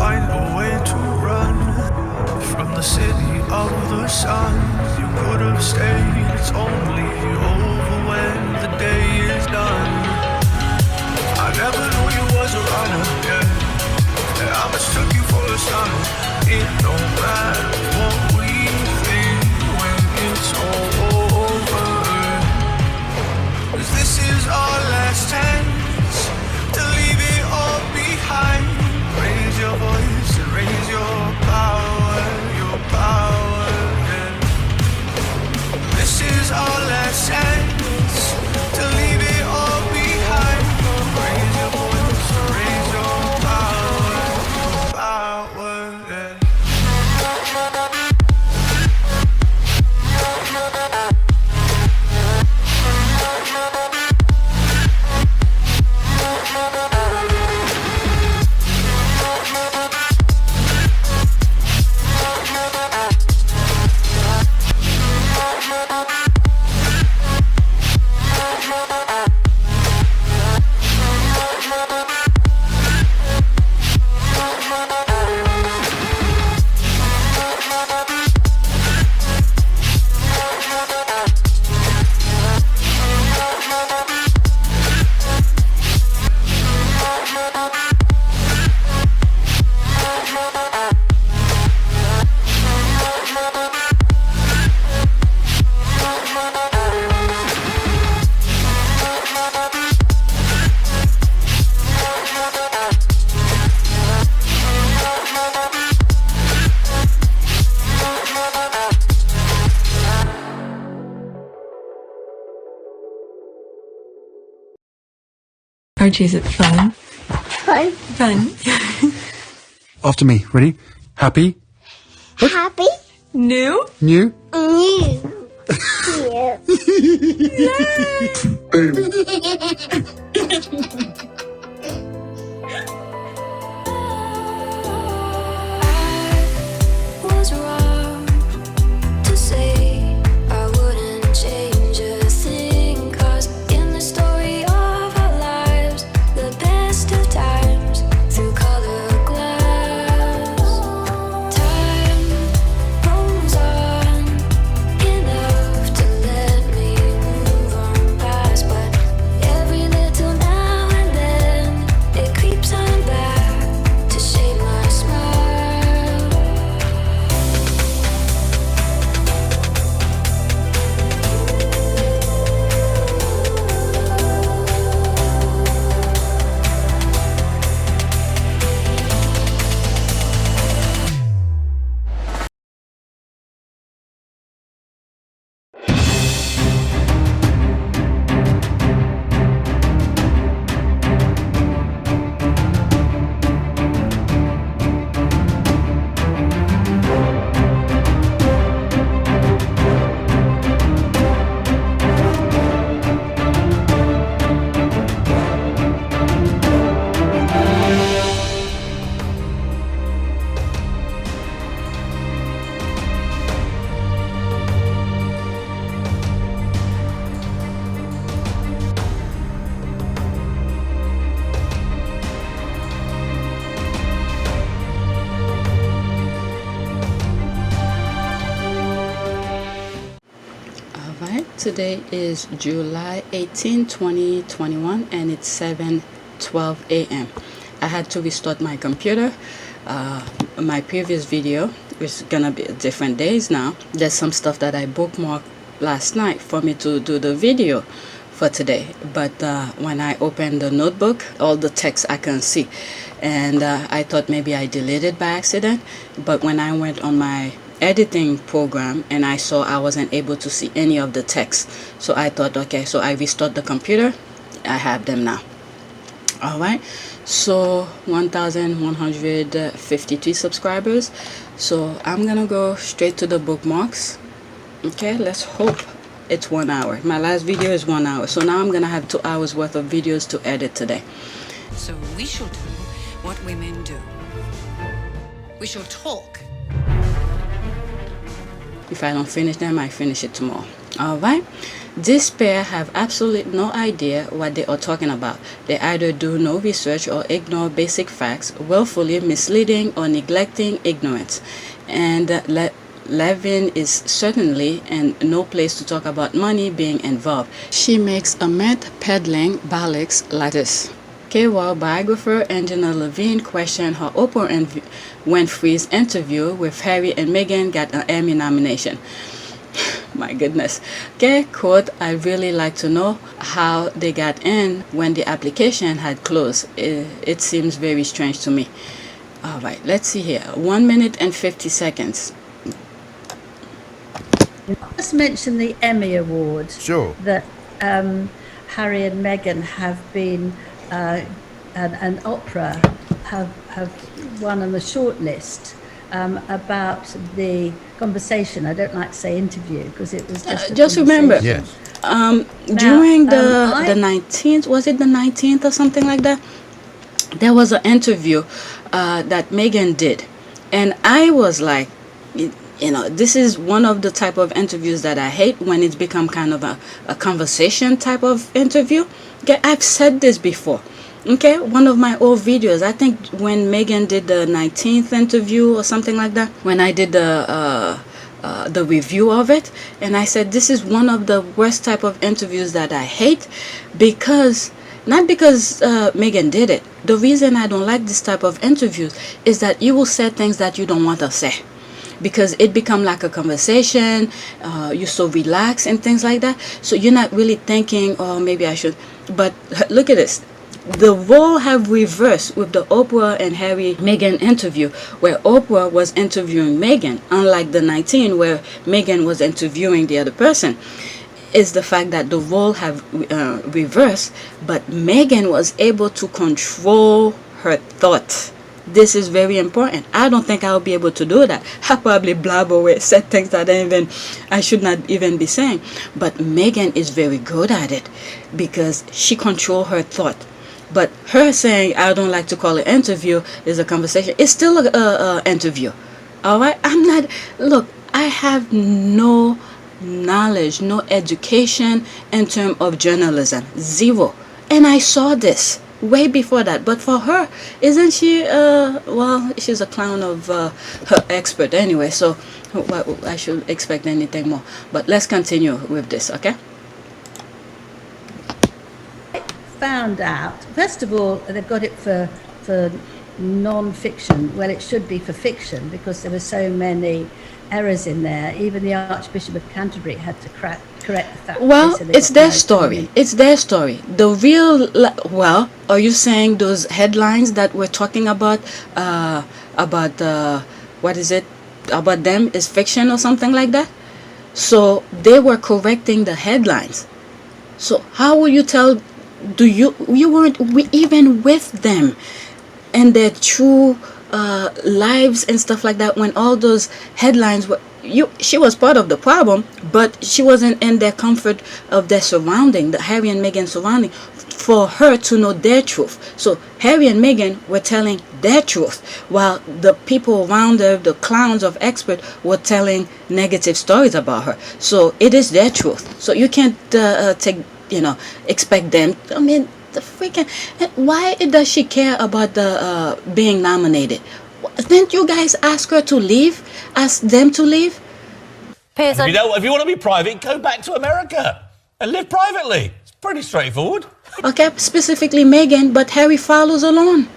find a way to run from the city of the sun. You could have stayed, it's only over when the day is done. I never knew you was a runner, yeah. I mistook you for a son. It don't matter what we think when it's all over. 'Cause this is our last chance to leave it all behind. Raise your voice and raise your power, yeah. This is our last chance to leave it all behind. Raise your voice and raise your power, yeah. Archie, is it fun? Fun. Fun. After me. Ready? Happy? Happy. New? New? New. Was wrong to say I wouldn't change a thing, 'cause in the story of our lives, the best of times through color glass, time rolls on enough to let me move on past, but every little now and then it creeps on back to shape my smile. Alright, today is July 18, 2021 and it's 7:12 a.m. I had to restart my computer. My previous video is gonna be different days now. There's some stuff that I bookmarked last night for me to do the video for today, but when I opened the notebook, all the text I can see, and I thought maybe I deleted by accident, but when I went on my editing program and I saw I wasn't able to see any of the text, so I thought, okay, so I restored the computer. I have them now. All right, so 1,153 subscribers, so I'm gonna go straight to the bookmarks. Okay, let's hope it's 1 hour. My last video is 1 hour, so now I'm gonna have 2 hours worth of videos to edit today. So we shall do what women do. We shall talk. If I don't finish them, I finish it tomorrow. Alright? This pair have absolutely no idea what they are talking about. They either do no research or ignore basic facts, willfully misleading or neglecting ignorance. And Levin is certainly in no place to talk about money being involved. She makes a myth peddling Balix like this. While biographer Angela Levine questioned her Oprah Winfrey's interview with Harry and Meghan got an Emmy nomination. My goodness. Quote, I really like to know how they got in when the application had closed. It seems very strange to me. Alright, let's see here. 1 minute and 50 seconds. Just mention the Emmy Award. Sure. That Harry and Meghan have been, and Oprah have won on the short list. About the conversation. I don't like to say interview because it was just remember, Yes. during the 19th, was it the 19th or something like that? There was an interview that Meghan did, and I was like, this is one of the type of interviews that I hate, when it's become kind of a conversation type of interview. Okay, I've said this before. Okay, one of my old videos, I think when Meghan did the 19th interview or something like that, when I did the review of it, and I said this is one of the worst type of interviews that I hate, because not because Meghan did it. The reason I don't like this type of interviews is that you will say things that you don't want to say, because it become like a conversation. You're so relaxed and things like that, so you're not really thinking, oh, maybe I should. But look at this. The role have reversed with the Oprah and Harry Meghan interview, where Oprah was interviewing Meghan, unlike the 19 where Meghan was interviewing the other person. Is the fact that the role have reversed, but Meghan was able to control her thoughts. This is very important. I don't think I'll be able to do that. I probably blab away, said things that I should not even be saying. But Meghan is very good at it because she controls her thought. But her saying, I don't like to call it interview, is a conversation. It's still a interview. All right? Look, I have no knowledge, no education in terms of journalism. Zero. And I saw this way before that. But for her, isn't she, she's a clown of her expert anyway. So I should expect anything more. But let's continue with this, okay? Found out, first of all, they've got it for non-fiction. Well, it should be for fiction because there were so many errors in there. Even the Archbishop of Canterbury had to correct the fact. Well, it's their story. It's their story. The real, are you saying those headlines that we're talking about what is it, about them is fiction or something like that? So they were correcting the headlines. So how will you tell? You weren't even with them and their true lives and stuff like that when all those headlines were. She was part of the problem, but she wasn't in their comfort of their surrounding, the Harry and Meghan surrounding, for her to know their truth. So Harry and Meghan were telling their truth, while the people around her, the clowns of experts, were telling negative stories about her. So it is their truth. So you can't expect them. I mean, the freaking. Why does she care about the being nominated? Didn't you guys ask her to leave? Ask them to leave? If you want to be private, go back to America and live privately. It's pretty straightforward. Okay, specifically Meghan, but Harry follows alone.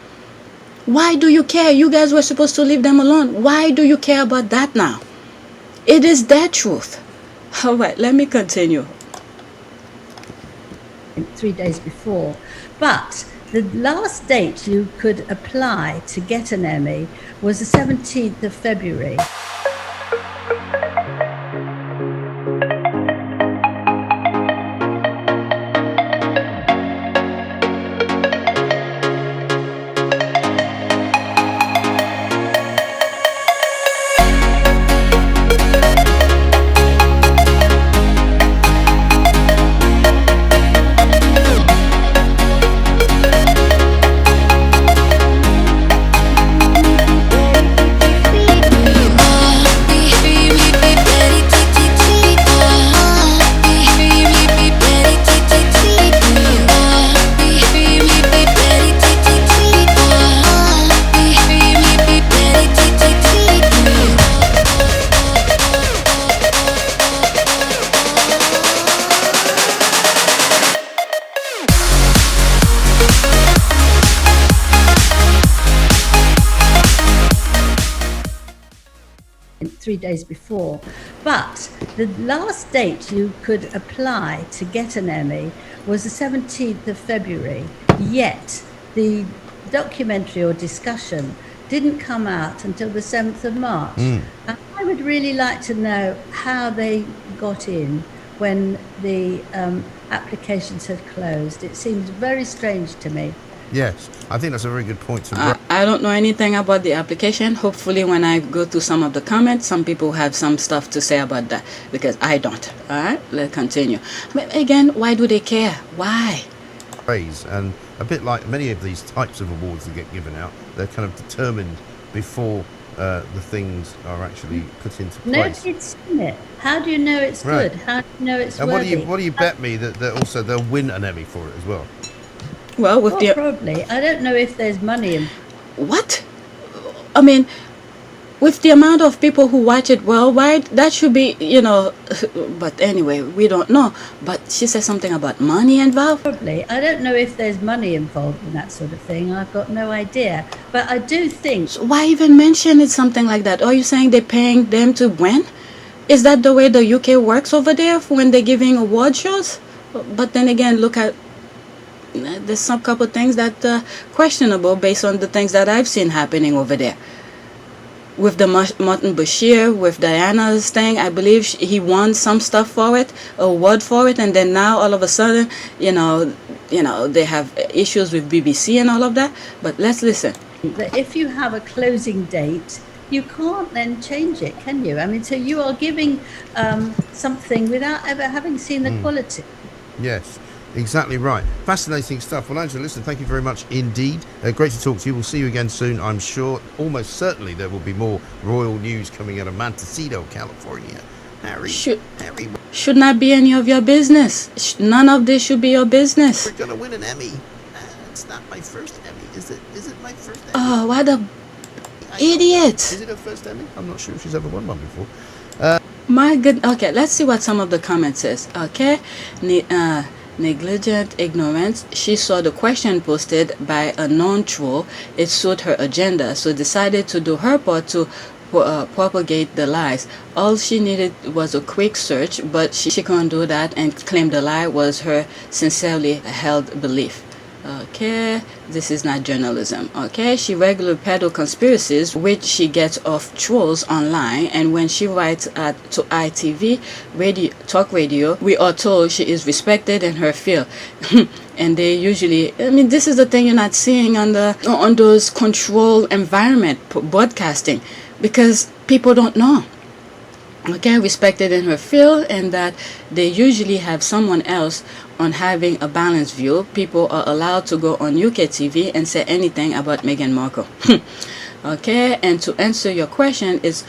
Why do you care? You guys were supposed to leave them alone. Why do you care about that now? It is their truth. All right, let me continue. 3 days before, but the last date you could apply to get an Emmy was the 17th of February. 3 days before. But the last date you could apply to get an Emmy was the 17th of February, yet the documentary or discussion didn't come out until the 7th of March. And I would really like to know how they got in when the applications had closed. It seems very strange to me. Yes, I think that's a very good point. I don't know anything about the application. Hopefully when I go through some of the comments, some people have some stuff to say about that, because I don't. All right, let's continue. But again, why do they care? Why? Praise, and a bit like many of these types of awards that get given out, they're kind of determined before the things are actually put into place. Nobody's seen it. How do you know it's good? How do you know it's and worthy? what do you bet me that they'll win an Emmy for it as well? Well, with the probably. I don't know if there's money in. What? I mean, with the amount of people who watch it worldwide, that should be, but anyway, we don't know. But she said something about money involved. Probably. I don't know if there's money involved in that sort of thing. I've got no idea. But I do think... So why even mention it something like that? Are you saying they're paying them to win? Is that the way the UK works over there when they're giving award shows? But then again, look at... There's some couple things that questionable based on the things that I've seen happening over there. With the Martin Bashir, with Diana's thing, I believe he won some stuff for it, award for it, and then now all of a sudden, they have issues with BBC and all of that. But let's listen. That if you have a closing date, you can't then change it, can you? I mean, so you are giving something without ever having seen the quality. Yes. Exactly right. Fascinating stuff. Well, Angela, listen, thank you very much indeed. Great to talk to you. We'll see you again soon, I'm sure. Almost certainly there will be more royal news coming out of Montecito, California. Should not be any of your business. None of this should be your business. We're going to win an Emmy. It's not my first Emmy. Is it my first Emmy? Oh, what a idiot. Is it her first Emmy? I'm not sure if she's ever won one before. My good. Okay, let's see what some of the comments says. Okay. Negligent ignorance. She saw the question posted by a known troll. It suited her agenda, so decided to do her part to propagate the lies. All she needed was a quick search, but she couldn't do that and claimed the lie was her sincerely held belief. Okay, this is not journalism. Okay, she regularly peddles conspiracies which she gets off trolls online, and when she writes to ITV talk radio, we are told she is respected in her field. And they usually, this is the thing you're not seeing on those controlled environment broadcasting, because people don't know. Okay, respected in her field, and that they usually have someone else on having a balanced view. People are allowed to go on UK TV and say anything about Meghan Markle. Okay, and to answer your question, is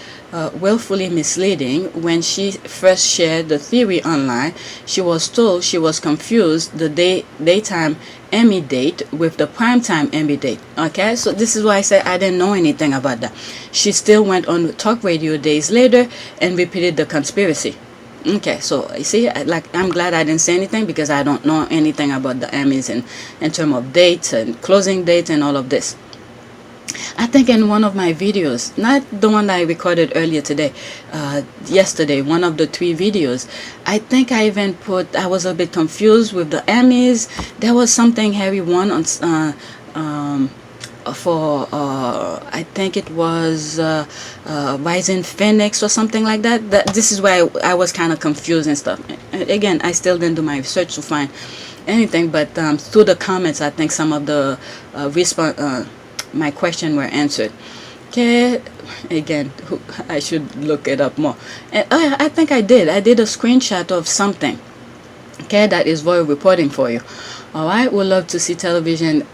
willfully misleading. When she first shared the theory online, she was told she was confused the daytime Emmy date with the primetime Emmy date. Okay, so this is why I said I didn't know anything about that. She still went on talk radio days later and repeated the conspiracy. Okay, so you see, I'm glad I didn't say anything, because I don't know anything about the Emmys in terms of dates and closing dates and all of this. I think in one of my videos, not the one that I recorded earlier today, yesterday, one of the 3 videos, I think I even put, I was a bit confused with the Emmys. There was something Harry won on for I think it was Rising Phoenix or something like that. This is why I was kind of confused and stuff. Again, I still didn't do my research to find anything, but through the comments, I think some of the my question were answered. Okay, again, I should look it up more. And I think I did a screenshot of something. Okay, that is voice reporting for you. All right, we'd love to see Television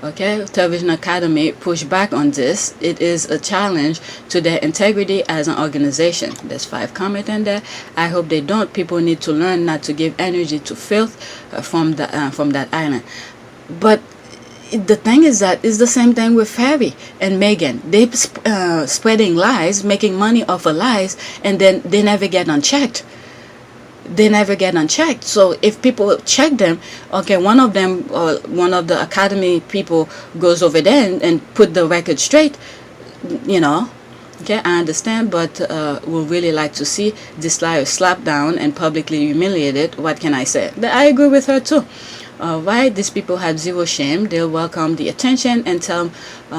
Television Academy push back on this. It is a challenge to their integrity as an organization. There's 5 comments in there. I hope they don't. People need to learn not to give energy to filth from that island. But the thing is that it's the same thing with Harry and Meghan. They spreading lies, making money off of lies, and then they never get unchecked. So if people check them, okay, one of them or one of the Academy people goes over there and put the record straight, Okay, I understand, but would really like to see this liar slapped down and publicly humiliated. What can I say? I agree with her too. Why these people have zero shame. They'll welcome the attention and tell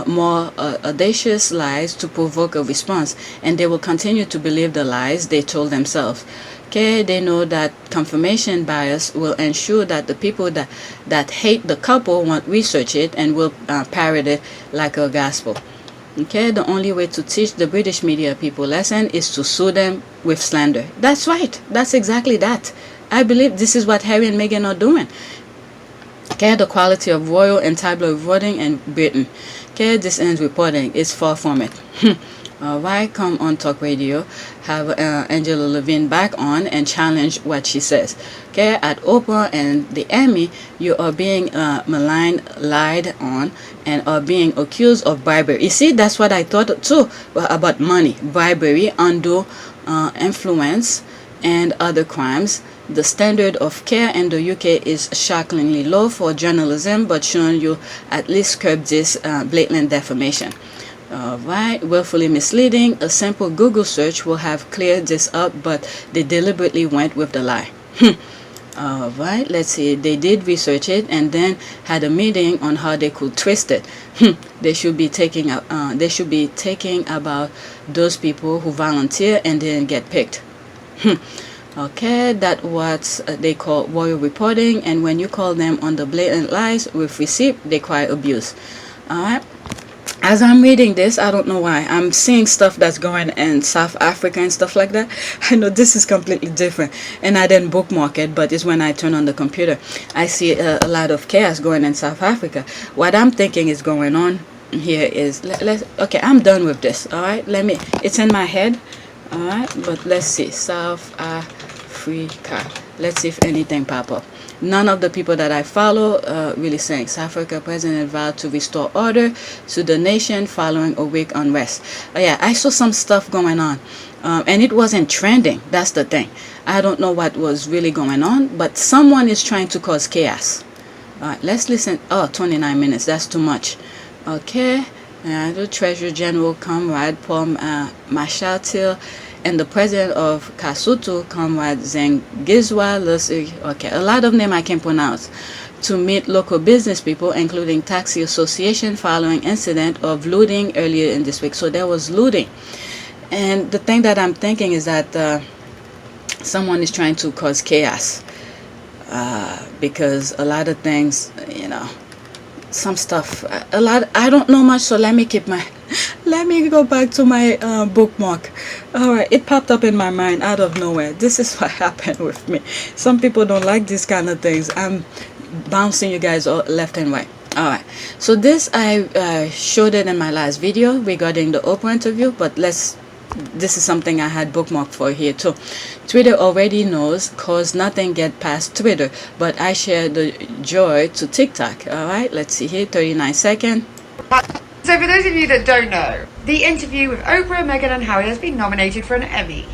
more audacious lies to provoke a response, and they will continue to believe the lies they told themselves. Okay, they know that confirmation bias will ensure that the people that hate the couple won't research it and will parrot it like a gospel. Okay, the only way to teach the British media people lesson is to sue them with slander. That's right. That's exactly that. I believe this is what Harry and Meghan are doing. Okay, the quality of royal and tabloid reporting in Britain. Okay, this ends reporting is far from it. Why come on talk radio, have Angela Levine back on and challenge what she says? Okay, at Oprah and the Emmy, you are being maligned, lied on, and are being accused of bribery. You see, that's what I thought too about money, bribery, undue influence, and other crimes. The standard of care in the UK is shockingly low for journalism, but shouldn't you at least curb this blatant defamation? Right, willfully misleading. A simple Google search will have cleared this up, but they deliberately went with the lie. Right, let's see. They did research it and then had a meeting on how they could twist it. They should be taking about those people who volunteer and didn't get picked. Okay, that's what they call royal reporting, and when you call them on the blatant lies with receipt, they cry abuse. All right. As I'm reading this, I don't know why, I'm seeing stuff that's going in South Africa and stuff like that. I know this is completely different, and I didn't bookmark it, but it's when I turn on the computer, I see a lot of chaos going in South Africa. What I'm thinking is going on here is, okay, I'm done with this, all right? It's in my head, all right? But let's see, South Africa. Let's see if anything pop up. None of the people that I follow really saying South Africa president vowed to restore order to the nation following a week unrest. Yeah, I saw some stuff going on, and it wasn't trending. That's the thing. I don't know what was really going on, but someone is trying to cause chaos. All right, let's listen. Oh, 29 minutes. That's too much. Okay, the Treasurer General Comrade Paul Mashatil and the president of Kasutu, Comrade Zengizwa, okay, a lot of names I can pronounce, to meet local business people, including taxi association, following incident of looting earlier in this week. So there was looting, and the thing that I'm thinking is that someone is trying to cause chaos because a lot of things, you know, some stuff, I don't know much, so let me go back to my bookmark. All right, it popped up in my mind out of nowhere. This is what happened with me. Some people don't like these kind of things. I'm bouncing you guys all left and right. All right, so this I showed it in my last video regarding the Oprah interview, but this is something I had bookmarked for here too. Twitter already knows, cause nothing get past Twitter, but I share the joy to TikTok. All right, let's see here, 39 seconds. So for those of you that don't know, the interview with Oprah, Meghan and Harry has been nominated for an Emmy.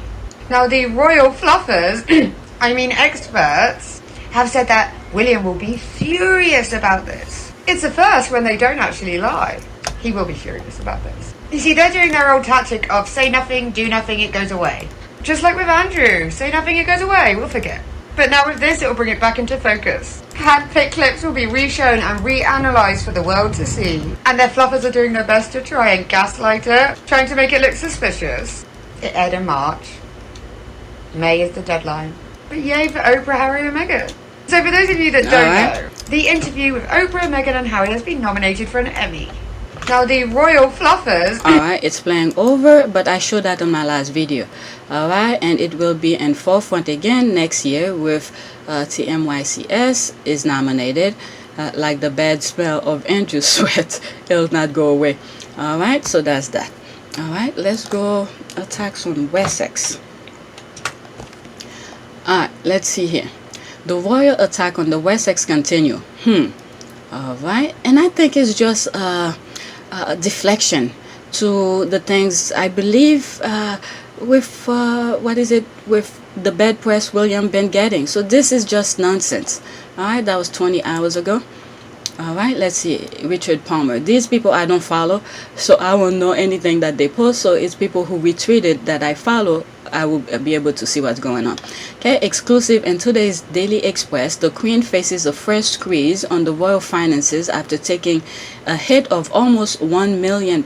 Now the royal fluffers, I mean experts, have said that William will be furious about this. It's a first when they don't actually lie. He will be furious about this. You see, they're doing their old tactic of say nothing, do nothing, it goes away. Just like with Andrew, say nothing, it goes away, we'll forget. But now with this, it will bring it back into focus. Hand-picked clips will be reshown and reanalyzed for the world to see. And their fluffers are doing their best to try and gaslight it, trying to make it look suspicious. It aired in March. May is the deadline. But yay for Oprah, Harry and Meghan. So for those of you that don't know, the interview with Oprah, Meghan and Harry has been nominated for an Emmy. Now the royal fluffers. Alright, it's playing over, but I showed that on my last video. Alright, and it will be in forefront again next year with TMYCS is nominated. Like the bad smell of Andrew's sweat, it'll not go away. Alright, so that's that. Alright, let's go attacks on Wessex. Alright, let's see here. The royal attack on the Wessex continue. Alright, and I think it's just deflection to the things I believe with with the bad press William been getting. So this is just nonsense. All right, that was 20 hours ago. All right, let's see. Richard Palmer. These people I don't follow, so I won't know anything that they post. So it's people who retweeted that I follow. I will be able to see what's going on. Okay, exclusive in today's Daily Express. The Queen faces a fresh squeeze on the royal finances after taking a hit of almost £1 million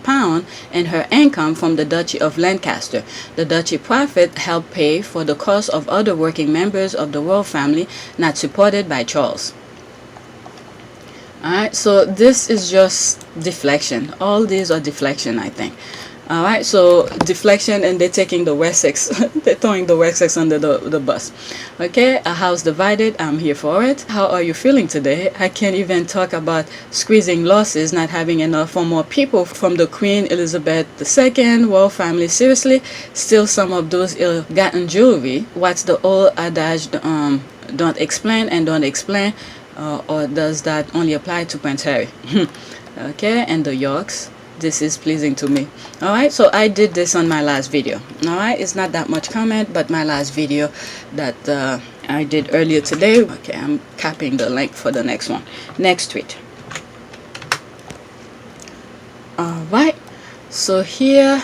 in her income from the Duchy of Lancaster. The Duchy profit helped pay for the cost of other working members of the royal family not supported by Charles. Alright, so this is just deflection. All these are deflection, I think. Alright, so deflection, and they're taking the Wessex, they're throwing the Wessex under the bus. Okay, a house divided, I'm here for it. How are you feeling today? I can't even talk about squeezing losses, not having enough for more people from the Queen Elizabeth II royal family. Seriously, still some of those ill-gotten jewelry. What's the old adage, don't explain and don't explain, or does that only apply to Prince Harry? Okay, and the Yorks. This is pleasing to me. Alright, so I did this on my last video. Alright, it's not that much comment, but my last video that I did earlier today. Okay, I'm copying the link for the next one. Next tweet. Alright, so here,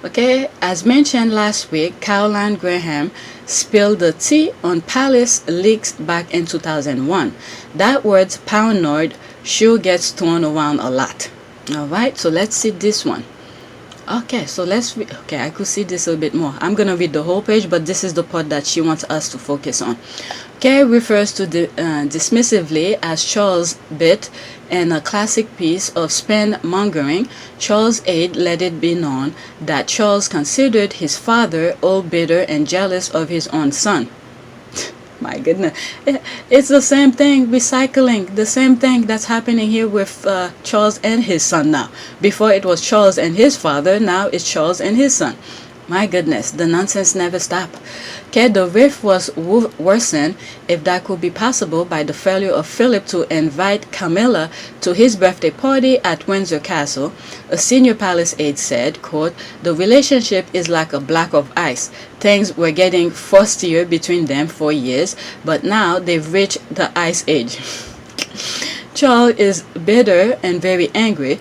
okay, as mentioned last week, Caroline Graham spilled the tea on palace leaks back in 2001. That word paranoid sure gets thrown around a lot. Alright, so let's see this one. Okay, so let's read. Okay, I could see this a bit more. I'm gonna read the whole page, but this is the part that she wants us to focus on. Okay, refers to dismissively as Charles' bit in a classic piece of spin mongering. Charles' aide let it be known that Charles considered his father old, bitter, and jealous of his own son. My goodness, it's the same thing, recycling, the same thing that's happening here with Charles and his son now. Before it was Charles and his father, now it's Charles and his son. My goodness, the nonsense never stopped. Okay, the rift was worsened, if that could be possible, by the failure of Philip to invite Camilla to his birthday party at Windsor Castle. A senior palace aide said, quote, "The relationship is like a block of ice. Things were getting frostier between them for years, but now they've reached the ice age." Charles is bitter and very angry.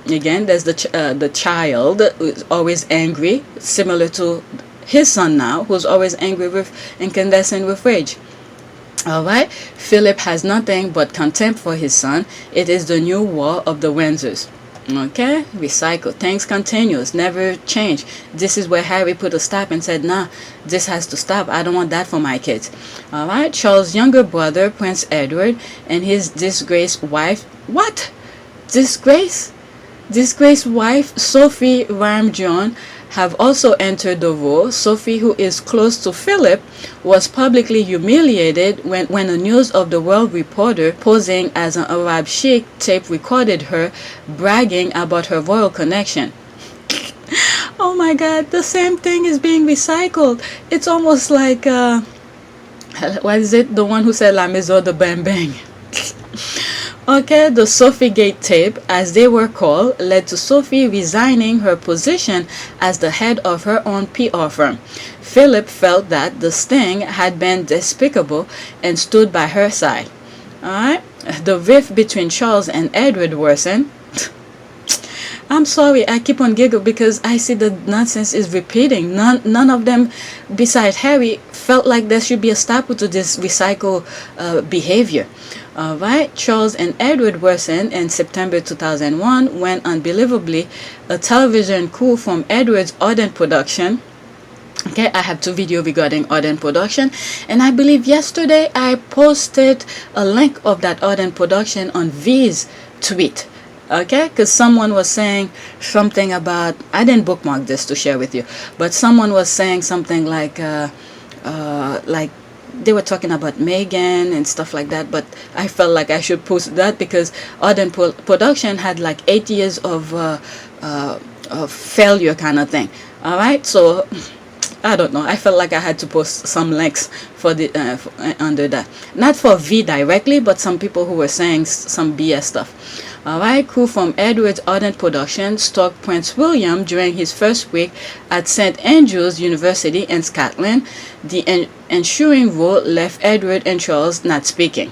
Again, there's the child who's always angry, similar to his son now, who's always angry with incandescent with rage. Alright, Philip has nothing but contempt for his son. It is the new war of the Windsors. Okay, recycle. Things continues, never change. This is where Harry put a stop and said, nah, this has to stop. I don't want that for my kids. Alright, Charles' younger brother, Prince Edward, and his disgraced wife. What? Disgraced wife Sophie Ramjohn have also entered the row. Sophie, who is close to Philip, was publicly humiliated when a News of the World reporter posing as an Arab sheikh tape recorded her bragging about her royal connection. Oh my god, the same thing is being recycled. It's almost like what is it, the one who said La Maison de Bang Bang. Okay, the Sophiegate tape, as they were called, led to Sophie resigning her position as the head of her own PR firm. Philip felt that the sting had been despicable and stood by her side. Alright, the rift between Charles and Edward worsened. I'm sorry, I keep on giggling because I see the nonsense is repeating. None of them, besides Harry, felt like there should be a stop to this recycle behavior. Alright, Charles and Edward worsened in September 2001 when, unbelievably, a television coup from Edward's Ardent production. Okay, I have two videos regarding Ardent production, and I believe yesterday I posted a link of that Ardent production on V's tweet. Okay, because someone was saying something about, I didn't bookmark this to share with you, but someone was saying something like they were talking about Meghan and stuff like that, but I felt like I should post that because Ardent production had like 8 years of failure kind of thing. All right, so I don't know. I felt like I had to post some links for the under that, not for V directly, but some people who were saying some BS stuff. Alright, crew from Edward's Ardent production stalked Prince William during his first week at St. Andrews University in Scotland. The ensuing row left Edward and Charles not speaking.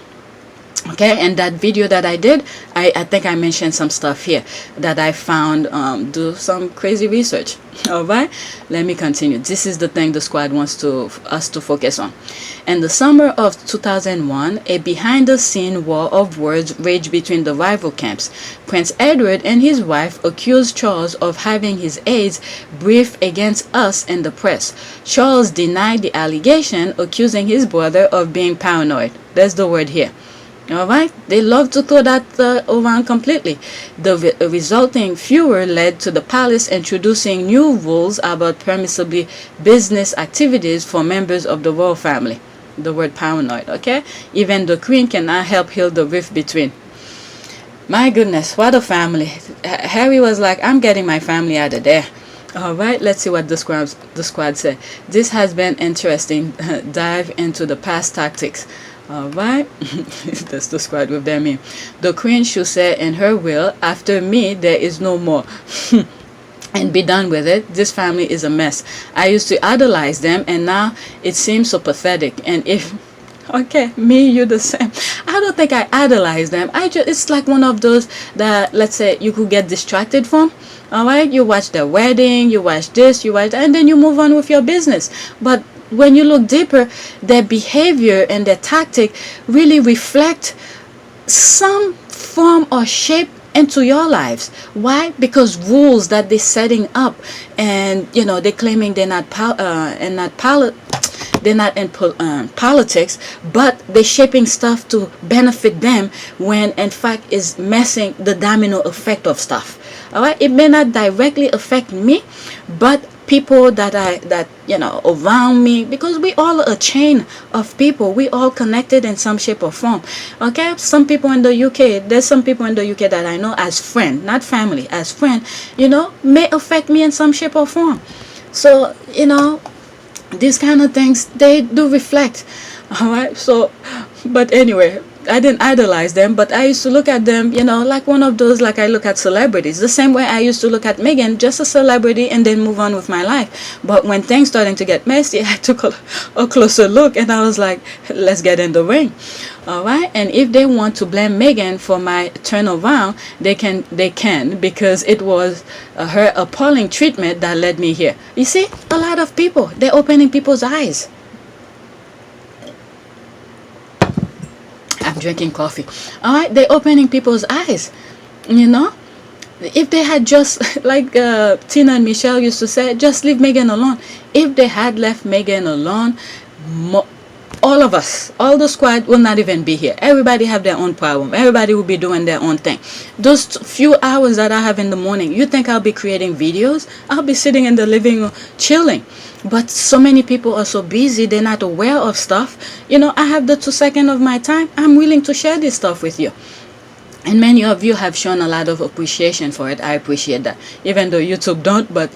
Okay, and that video that I did, I think I mentioned some stuff here that I found, do some crazy research. All right, let me continue. This is the thing the squad wants us to focus on. In the summer of 2001, a behind-the-scene war of words raged between the rival camps. Prince Edward and his wife accused Charles of having his aides brief against us in the press. Charles denied the allegation, accusing his brother of being paranoid. There's the word here. All right, they love to throw that around completely. The resulting furor led to the palace introducing new rules about permissibly business activities for members of the royal family. The word paranoid, okay? Even the queen cannot help heal the rift between. My goodness, what a family. Harry was like, I'm getting my family out of there. All right, let's see what the squad said. This has been interesting. Dive into the past tactics. All right, that's the squad with their meme. The queen should say in her will, after me there is no more. And be done with it. This family is a mess. I used to idolize them, and now it seems so pathetic. And if, okay, me, you the same. I don't think I idolize them. It's like one of those that, let's say, you could get distracted from. All right, you watch their wedding, you watch this, you watch that, and then you move on with your business. But when you look deeper, their behavior and their tactic really reflect some form or shape into your lives. Why? Because rules that they're setting up, and you know, they're claiming they're not in politics, but they're shaping stuff to benefit them, when in fact is messing the domino effect of stuff. All right, it may not directly affect me, but people that you know around me, because we all are a chain of people. We all connected in some shape or form. Okay, some people in the UK, there's some people in the UK that I know as friend, not family, as friend, you know, may affect me in some shape or form. So you know, these kind of things, they do reflect. All right, so but anyway, I didn't idolize them, but I used to look at them, you know, like one of those, like I look at celebrities, the same way I used to look at Meghan, just a celebrity, and then move on with my life. But when things started to get messy, I took a closer look, and I was like, let's get in the ring. All right, and if they want to blame Meghan for my turnaround, they can, because it was her appalling treatment that led me here. You see, a lot of people, they're opening people's eyes. I'm drinking coffee. All right, they're opening people's eyes. You know, if they had just, like Tina and Michelle used to say, just leave Meghan alone. If they had left Meghan alone, all of us, all the squad will not even be here. Everybody have their own problem. Everybody will be doing their own thing. Those few hours that I have in the morning, you think I'll be creating videos? I'll be sitting in the living room chilling. But so many people are so busy, they're not aware of stuff. You know, I have the 2 seconds of my time. I'm willing to share this stuff with you. And many of you have shown a lot of appreciation for it. I appreciate that. Even though YouTube don't, but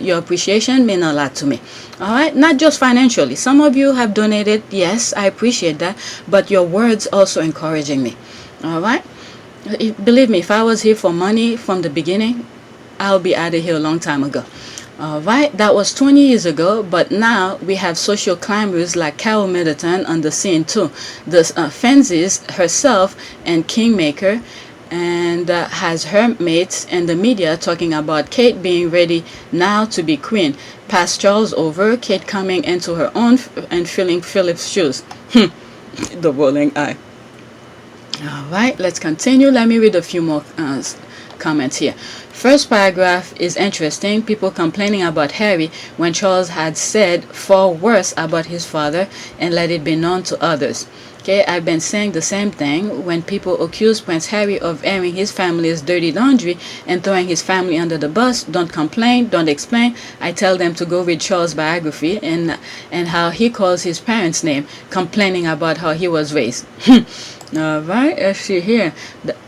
your appreciation means a lot to me. All right, not just financially. Some of you have donated. Yes, I appreciate that. But your words also encouraging me. All right. Believe me, if I was here for money from the beginning, I'll be out of here a long time ago. All right, that was 20 years ago, but now we have social climbers like Carol Middleton on the scene too. The Fences herself and Kingmaker, and has her mates and the media talking about Kate being ready now to be queen. Past Charles over, Kate coming into her own and filling Philip's shoes. The rolling eye. All right, let's continue. Let me read a few more comments here. First paragraph is interesting. People complaining about Harry when Charles had said far worse about his father and let it be known to others. Okay, I've been saying the same thing. When people accuse Prince Harry of airing his family's dirty laundry and throwing his family under the bus, don't complain, don't explain. I tell them to go read Charles' biography and how he calls his parents' name, complaining about how he was raised. All right, let's see here.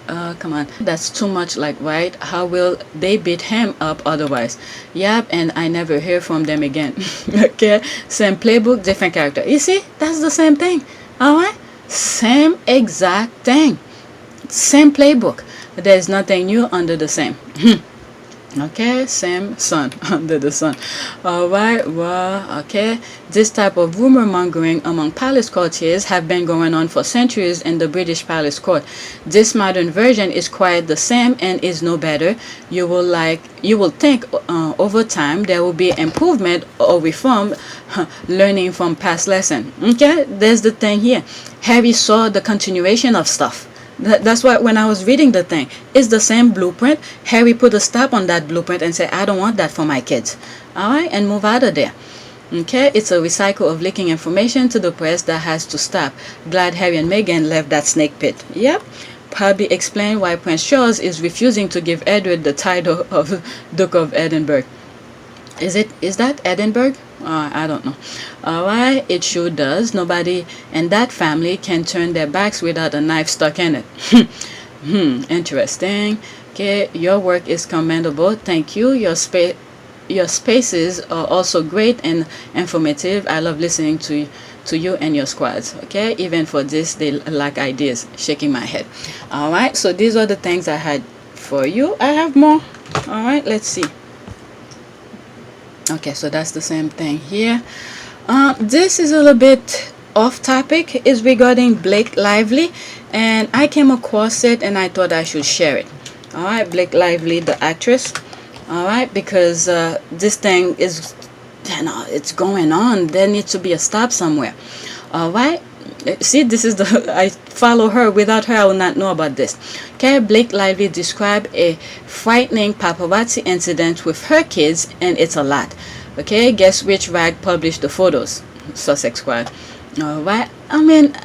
Come on, that's too much. Like, right? How will they beat him up otherwise? Yep, and I never hear from them again. Okay, same playbook, different character. You see, that's the same thing. All right, same exact thing, same playbook. There's nothing new under the same. Okay, same sun under the sun. All right, well, okay, this type of rumor mongering among palace courtiers have been going on for centuries in the British palace court. This modern version is quite the same and is no better. You will think over time there will be improvement or reform, learning from past lesson. Okay, there's the thing here. Harry saw the continuation of stuff. That's why when I was reading the thing, it's the same blueprint. Harry put a stop on that blueprint and said, I don't want that for my kids. All right, and move out of there. Okay, it's a recycle of leaking information to the press that has to stop. Glad Harry and Meghan left that snake pit. Yep. Probably explain why Prince Charles is refusing to give Edward the title of Duke of Edinburgh. Is that Edinburgh? I don't know. Alright, it sure does. Nobody in that family can turn their backs without a knife stuck in it. Interesting. Okay, your work is commendable. Thank you. Your spaces are also great and informative. I love listening to you and your squads. Okay, even for this they lack ideas. Shaking my head. Alright, so these are the things I had for you. I have more. Alright, let's see. Okay, so that's the same thing here. This is a little bit off topic. Is regarding Blake Lively, and I came across it and I thought I should share it. All right, Blake Lively, the actress. All right, because this thing is, it's going on. There needs to be a stop somewhere. All right. See, this is I follow her. Without her, I would not know about this. Okay, Blake Lively described a frightening paparazzi incident with her kids, and it's a lot. Okay, guess which rag published the photos? Sussex squad. All right. I mean,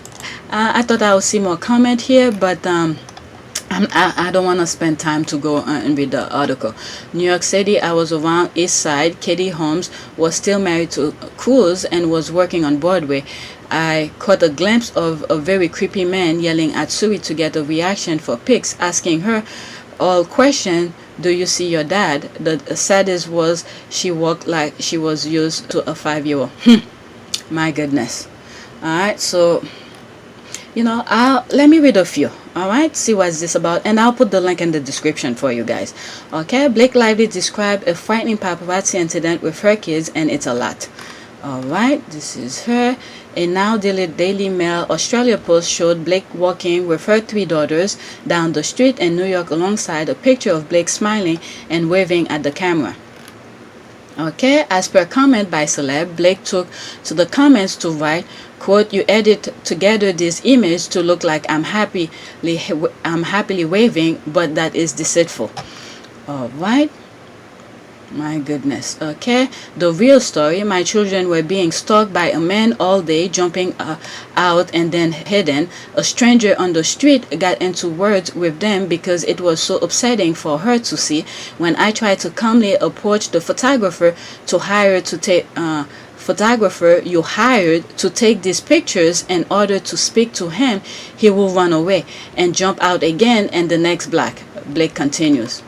I thought I would see more comment here, but I don't want to spend time to go and read the article. New York City, I was around East Side. Katie Holmes was still married to Cruz and was working on Broadway. I caught a glimpse of a very creepy man yelling at Suri to get a reaction for pics, asking her all question, do you see your dad? The saddest was she walked like she was used to a 5-year-old. My goodness. Alright, so let me read a few. Alright, see what's this about, and I'll put the link in the description for you guys. Okay, Blake Lively described a frightening paparazzi incident with her kids, and it's a lot. Alright, this is her. A now Daily Mail Australia post showed Blake walking with her 3 daughters down the street in New York alongside a picture of Blake smiling and waving at the camera. Okay, as per comment by celeb, Blake took to the comments to write, quote, you edit together this image to look like I'm happily waving, but that is deceitful. Alright. My goodness. Okay, the real story. My children were being stalked by a man all day, jumping out and then hidden. A stranger on the street got into words with them because it was so upsetting for her to see. When I tried to calmly approach the photographer you hired to take these pictures in order to speak to him, he will run away and jump out again in the next block. Blake continues.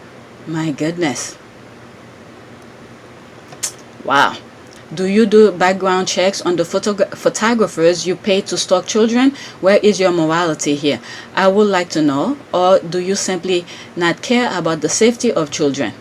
My goodness. Wow. Do you do background checks on the photographers you pay to stalk children? Where is your morality here? I would like to know. Or do you simply not care about the safety of children?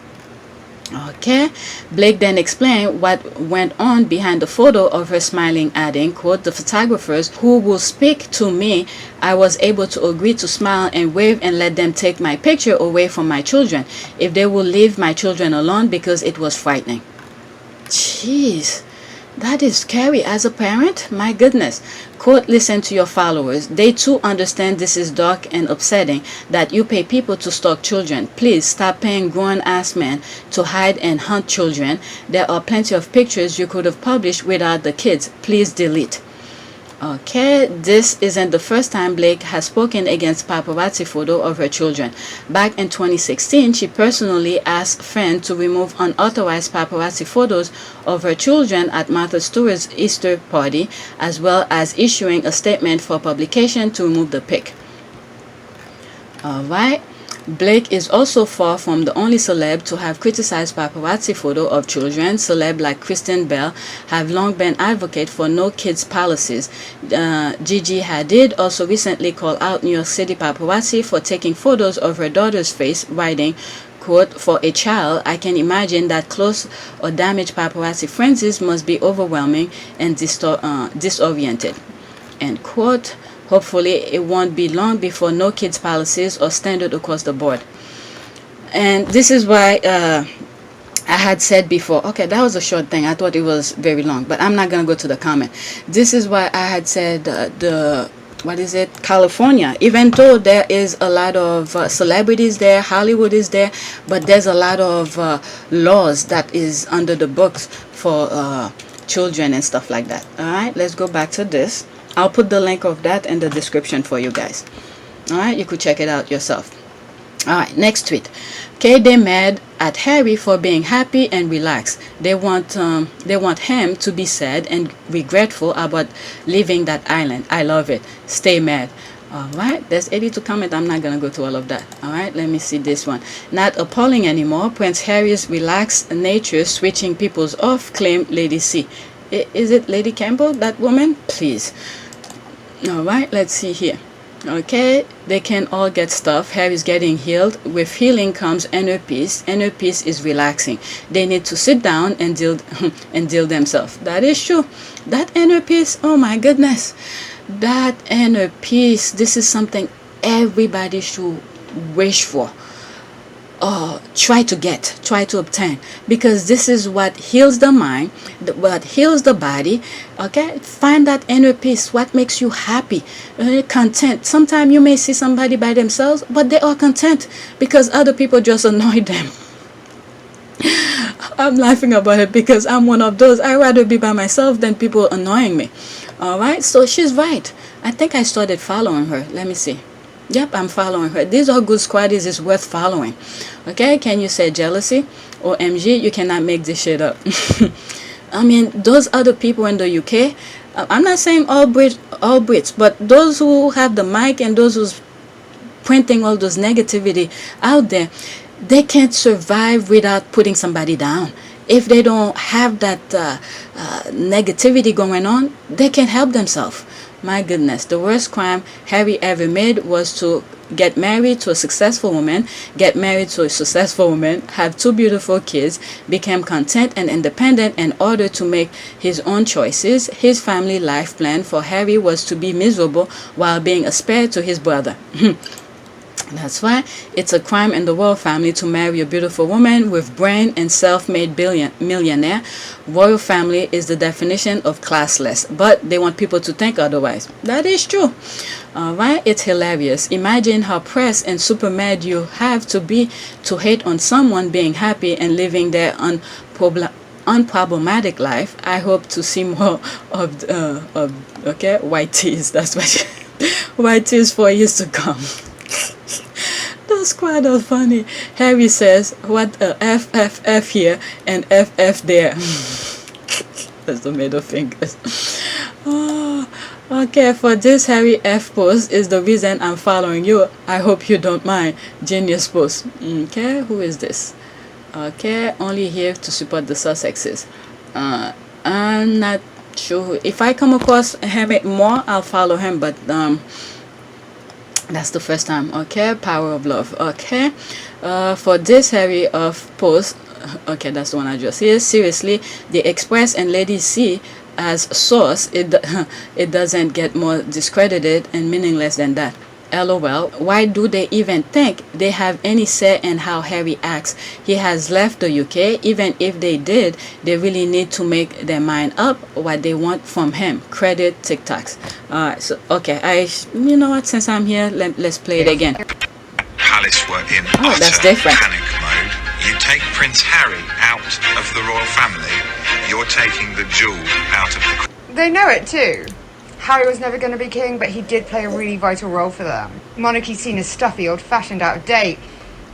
Okay. Blake then explained what went on behind the photo of her smiling, adding, quote, the photographers who will speak to me, I was able to agree to smile and wave and let them take my picture away from my children if they will leave my children alone because it was frightening. Jeez, that is scary as a parent. My goodness. Quote, listen to your followers. They too understand this is dark and upsetting that you pay people to stalk children. Please stop paying grown-ass men to hide and hunt children. There are plenty of pictures you could have published without the kids. Please delete. Okay, this isn't the first time Blake has spoken against paparazzi photo of her children. Back in 2016, she personally asked friends to remove unauthorized paparazzi photos of her children at Martha Stewart's Easter party, as well as issuing a statement for publication to remove the pic. Alright. Blake is also far from the only celeb to have criticized paparazzi photo of children. Celeb like Kristen Bell have long been advocate for no kids policies. Gigi Hadid also recently called out New York City paparazzi for taking photos of her daughter's face, writing, quote, for a child, I can imagine that close or damaged paparazzi frenzies must be overwhelming and disoriented, end quote. Hopefully it won't be long before no kids policies are standard across the board. And this is why I had said before, okay, that was a short thing. I thought it was very long, but I'm not going to go to the comment. This is why I had said California, even though there is a lot of celebrities there, Hollywood is there, but there's a lot of laws that is under the books for children and stuff like that. All right, let's go back to this. I'll put the link of that in the description for you guys. All right, you could check it out yourself. All right, next tweet. Okay, they mad at Harry for being happy and relaxed. They want him to be sad and regretful about leaving that island. I love it. Stay mad. All right, there's 82 comments. I'm not gonna go to all of that. All right, let me see this one. Not appalling anymore. Prince Harry's relaxed nature switching people's off, claim Lady C. Is it Lady Campbell, that woman? Please. All right, let's see here. Okay, they can all get stuff. Harry's getting healed. With healing comes inner peace. Inner peace is relaxing. They need to sit down and deal themselves. That is true. That inner peace, oh my goodness, that inner peace, this is something everybody should wish for. Try to obtain, because this is what heals the mind, what heals the body. Okay, find that inner peace, what makes you happy, content. Sometimes you may see somebody by themselves, but they are content because other people just annoy them. I'm laughing about it because I'm one of those. I'd rather be by myself than people annoying me. All right, so she's right. I think I started following her. Let me see. Yep, I'm following her. These are good squaddies. It's worth following. Okay, can you say jealousy? Or MG, you cannot make this shit up. I mean, those other people in the UK, I'm not saying all Brits, but those who have the mic and those who's printing all those negativity out there, they can't survive without putting somebody down. If they don't have that negativity going on, they can't help themselves. My goodness, the worst crime Harry ever made was to get married to a successful woman, have 2 beautiful kids, became content and independent in order to make his own choices. His family life plan for Harry was to be miserable while being a spare to his brother. That's why it's a crime in the royal family to marry a beautiful woman with brain and self-made millionaire. Royal family is the definition of classless, but they want people to think otherwise. That is true. All right, it's hilarious. Imagine how pressed and super mad you have to be to hate on someone being happy and living their unproblematic life. I hope to see more of white tears. That's what white tears for years to come. Those squad are funny. Harry says, what a FFF here and FF there. That's the middle fingers. Oh, okay, for this Harry F post is the reason I'm following you. I hope you don't mind. Genius post. Okay, who is this? Okay, only here to support the Sussexes. I'm not sure. If I come across him more, I'll follow him, but that's the first time. Okay, power of love. Okay, for this Harry of post, okay, that's the one I just hear. Seriously, the Express and Lady C as source, it doesn't get more discredited and meaningless than that. LOL. Why do they even think they have any say in how Harry acts? He has left the UK. Even if they did, they really need to make their mind up what they want from him. Credit TikToks. So okay, you know what? Since I'm here, let's play it again. Palace were in that's different. panic mode. You take Prince Harry out of the royal family. You're taking the jewel out of the. They know it too. Harry was never going to be king, but he did play a really vital role for them. Monarchy's seen as stuffy, old-fashioned, out of date.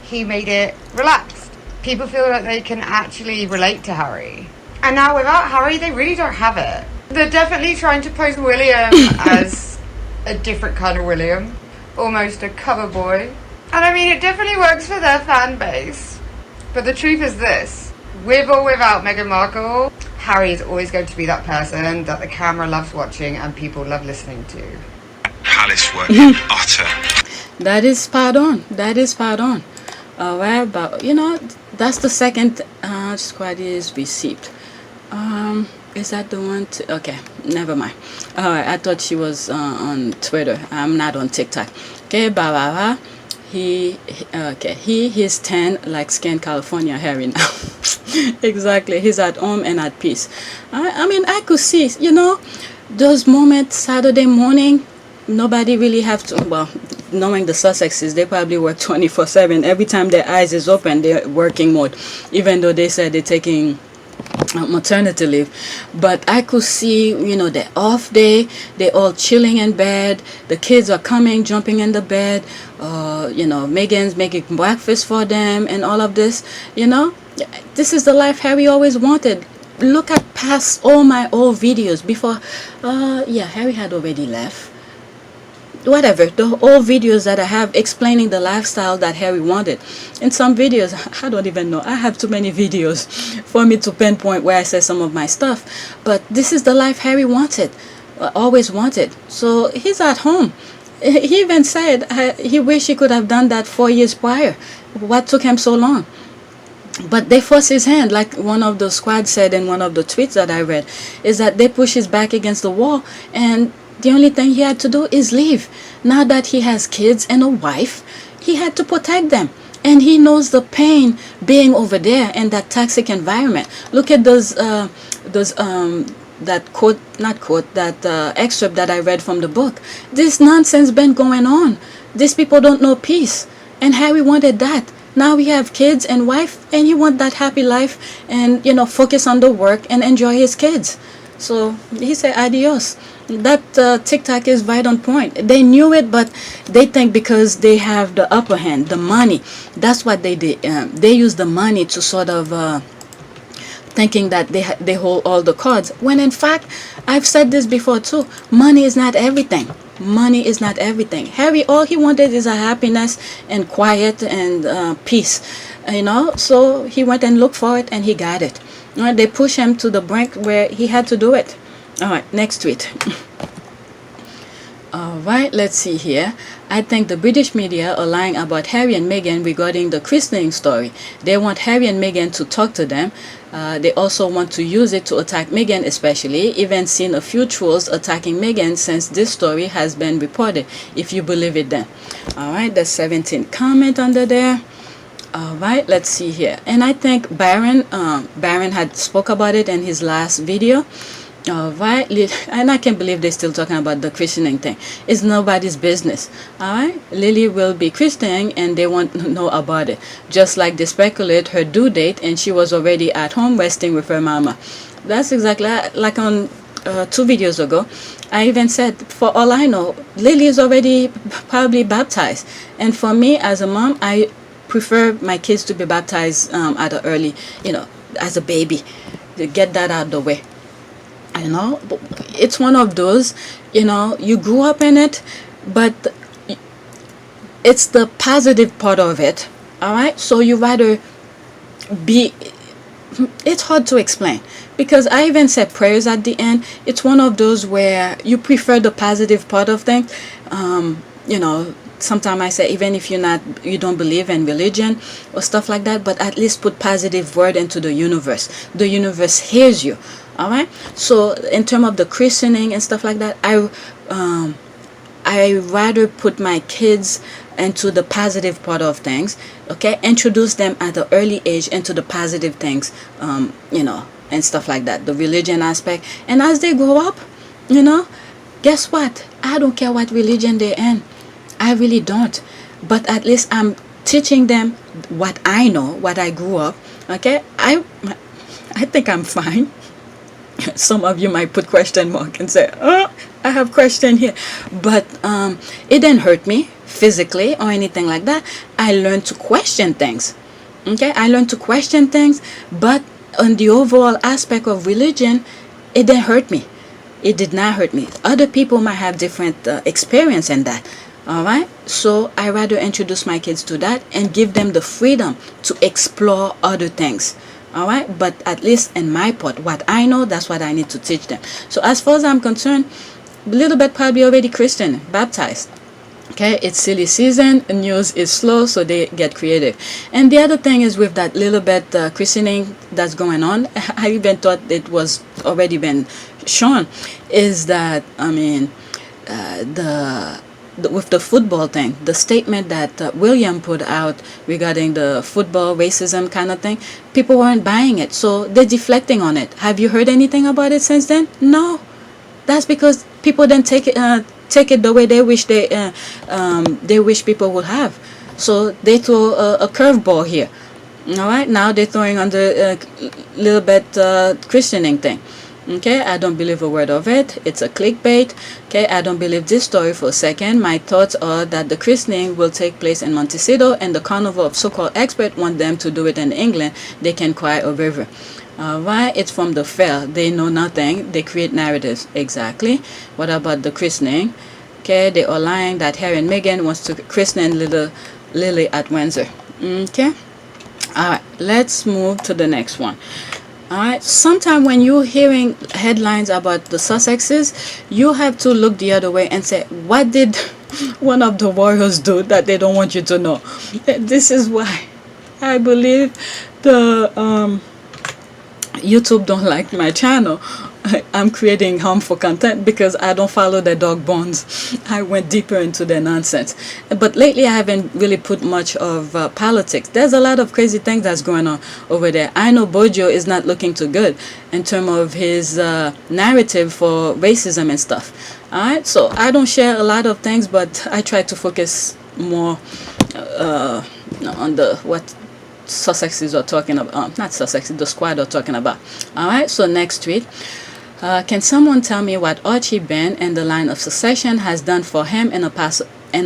He made it relaxed. People feel like they can actually relate to Harry. And now without Harry, they really don't have it. They're definitely trying to pose William as a different kind of William. Almost a cover boy. And I mean, it definitely works for their fan base. But the truth is this. With or without Meghan Markle, Harry is always going to be that person that the camera loves watching and people love listening to. Palace were in utter. That is spot on. That is spot on. All right, but that's the second squad is received. Is that the one? Okay, never mind. All right, I thought she was on Twitter. I'm not on TikTok. Okay, Baba. He's 10 like skin California Harry now. Exactly, he's at home and at peace. I mean, I could see, those moments Saturday morning, nobody really have to, well, knowing the Sussexes, they probably work 24/7. Every time their eyes is open, they're working mode, even though they said they're taking maternity leave. But I could see, the off day, they're all chilling in bed, the kids are coming, jumping in the bed, Meghan's making breakfast for them and all of this. This is the life Harry always wanted. Look at past all my old videos before. Harry had already left. Whatever, the old videos that I have explaining the lifestyle that Harry wanted. In some videos, I don't even know, I have too many videos for me to pinpoint where I said some of my stuff. But this is the life Harry wanted, always wanted. So he's at home. He even said he wished he could have done that 4 years prior. What took him so long? But they force his hand, like one of the squad said in one of the tweets that I read, is that they push his back against the wall, and the only thing he had to do is leave. Now that he has kids and a wife, he had to protect them. And he knows the pain being over there in that toxic environment. Look at that excerpt that I read from the book. This nonsense been going on. These people don't know peace. And Harry wanted that. Now we have kids and wife, and he want that happy life and, focus on the work and enjoy his kids. So he said adios. That TikTok is right on point. They knew it, but they think because they have the upper hand, the money, that's what they did. They use the money to sort of thinking that they hold all the cards. When in fact, I've said this before too, money is not everything. Money is not everything. Harry, all he wanted is a happiness and quiet and peace, So he went and looked for it, and he got it. They pushed him to the brink where he had to do it. All right, next tweet. All right, let's see here. I think the British media are lying about Harry and Meghan regarding the christening story. They want Harry and Meghan to talk to them. They also want to use it to attack Meghan especially. Even seen a few trolls attacking Meghan since this story has been reported, if you believe it then. All right, there's 17 comment under there. All right, let's see here. And I think Baron had spoke about it in his last video. All right, and I can't believe they're still talking about the christening thing. It's nobody's business. All right, Lily will be christening and they won't know about it. Just like they speculate her due date and she was already at home resting with her mama. That's exactly like on 2 videos ago. I even said, for all I know, Lily is already probably baptized. And for me as a mom, I prefer my kids to be baptized at an early, as a baby, to get that out of the way. It's one of those, you grew up in it, but it's the positive part of it. All right, so you rather be, it's hard to explain, because I even said prayers at the end. It's one of those where you prefer the positive part of things. Sometimes I say, even if you don't believe in religion or stuff like that, but at least put positive word into the universe. The universe hears you. All right. So in terms of the christening and stuff like that, I rather put my kids into the positive part of things. Okay, introduce them at an early age into the positive things, and stuff like that, the religion aspect. And as they grow up, guess what? I don't care what religion they're in. I really don't. But at least I'm teaching them what I know, what I grew up. Okay, I think I'm fine. Some of you might put question mark and say, oh, I have question here. But it didn't hurt me physically or anything like that. I learned to question things. Okay, I learned to question things, but on the overall aspect of religion, it didn't hurt me. It did not hurt me. Other people might have different experience in that. All right, so I rather introduce my kids to that and give them the freedom to explore other things. All right, but at least in my part, what I know, that's what I need to teach them. So as far as I'm concerned, a little bit probably already Christian, baptized. Okay, it's silly season, news is slow, so they get creative. And the other thing is with that little bit christening that's going on, I even thought it was already been shown, is that, I mean, with the football thing, the statement that William put out regarding the football racism kind of thing, people weren't buying it, so they're deflecting on it. Have you heard anything about it since then? No. That's because people didn't take it the way they wish people would have. So they throw a curveball here. All right, now they're throwing on the little bit christening thing. Okay, I don't believe a word of it. It's a clickbait. Okay, I don't believe this story for a second. My thoughts are that the christening will take place in Montecito, and the carnival of so-called experts want them to do it in England. They can cry a river. Alright, it's from the fair. They know nothing. They create narratives. Exactly. What about the christening? Okay, they are lying that Harry and Meghan wants to christen little Lily at Windsor. Okay. Alright, let's move to the next one. Alright, sometime when you're hearing headlines about the Sussexes, you have to look the other way and say, what did one of the royals do that they don't want you to know? This is why I believe the YouTube don't like my channel. I'm creating harmful content because I don't follow the dog bones. I went deeper into their nonsense. But lately I haven't really put much of politics. There's a lot of crazy things that's going on over there. I know Bojo is not looking too good in terms of his narrative for racism and stuff. Alright, so I don't share a lot of things, but I try to focus more on what Sussexes are talking about, not Sussexes, the squad are talking about. Alright, so next tweet. Can someone tell me what Archie Ben and the line of succession has done for him in a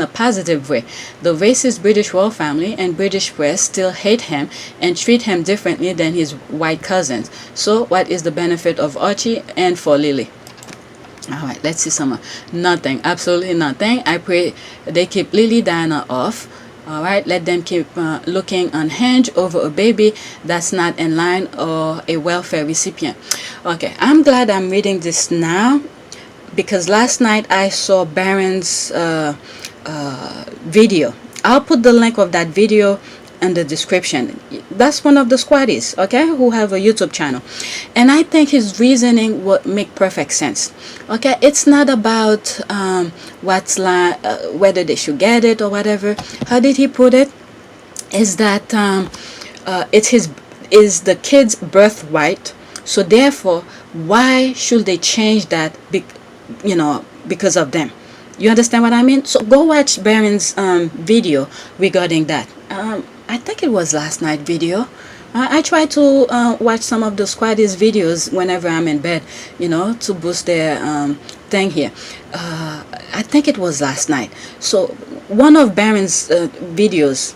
positive way? The racist British royal family and British press still hate him and treat him differently than his white cousins. So what is the benefit of Archie and for Lily? Alright, let's see some. Nothing, absolutely nothing. I pray they keep Lily Diana off. Alright, let them keep looking unhinged over a baby that's not in line or a welfare recipient. Okay, I'm glad I'm reading this now because last night I saw Baron's video. I'll put the link of that video in the description. That's one of the squaddies, okay, who have a YouTube channel, and I think his reasoning would make perfect sense. Okay, it's not about whether they should get it or whatever. How did he put it? Is that is the kid's birthright, so therefore why should they change that because of them? You understand what I mean? So go watch Baron's video regarding that. I think it was last night video. I try to watch some of the squaddies videos whenever I'm in bed, to boost their thing here. I think it was last night. So one of Baron's videos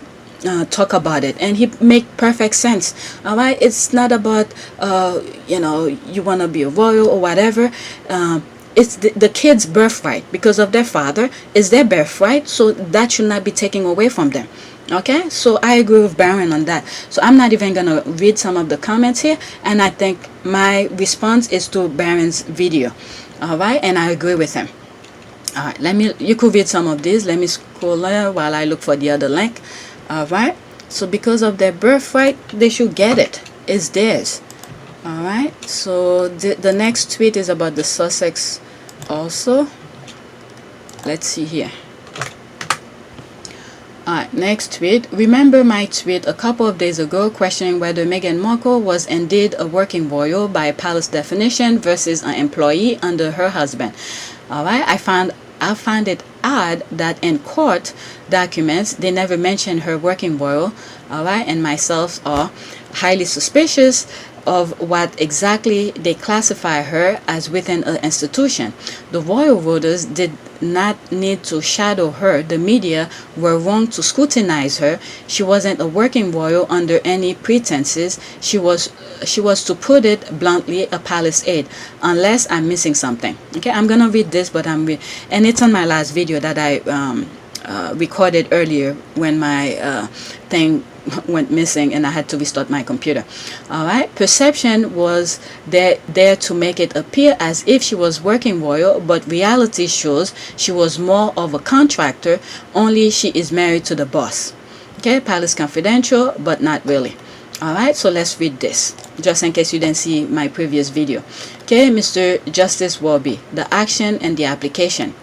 talk about it, and he make perfect sense. All right, it's not about you want to be a royal or whatever. It's the kid's birthright because of their father is their birthright, so that should not be taken away from them. Okay, so I agree with Baron on that. So I'm not even gonna read some of the comments here, and I think my response is to Baron's video. All right, and I agree with him. All right, you could read some of these. Let me scroll while I look for the other link. All right, so because of their birthright, they should get it. It's theirs. All right, so the next tweet is about the Sussex also. Let's see here. Alright, next tweet. Remember my tweet a couple of days ago questioning whether Meghan Markle was indeed a working royal by palace definition versus an employee under her husband. Alright, I find it odd that in court documents they never mention her working royal. Alright, and myself are highly suspicious of what exactly they classify her as within an institution. The royal voters did not need to shadow her. The media were wrong to scrutinize her. She wasn't a working royal under any pretenses. She was, to put it bluntly, a palace aide, unless I'm missing something. Okay, I'm gonna read this, but and it's on my last video that I recorded earlier when my thing went missing and I had to restart my computer. All right, perception was there to make it appear as if she was working royal, but reality shows she was more of a contractor, only she is married to the boss. Okay, Palace Confidential, but not really. All right, so let's read this just in case you didn't see my previous video. Okay, Mr. Justice Warby, the action and the application.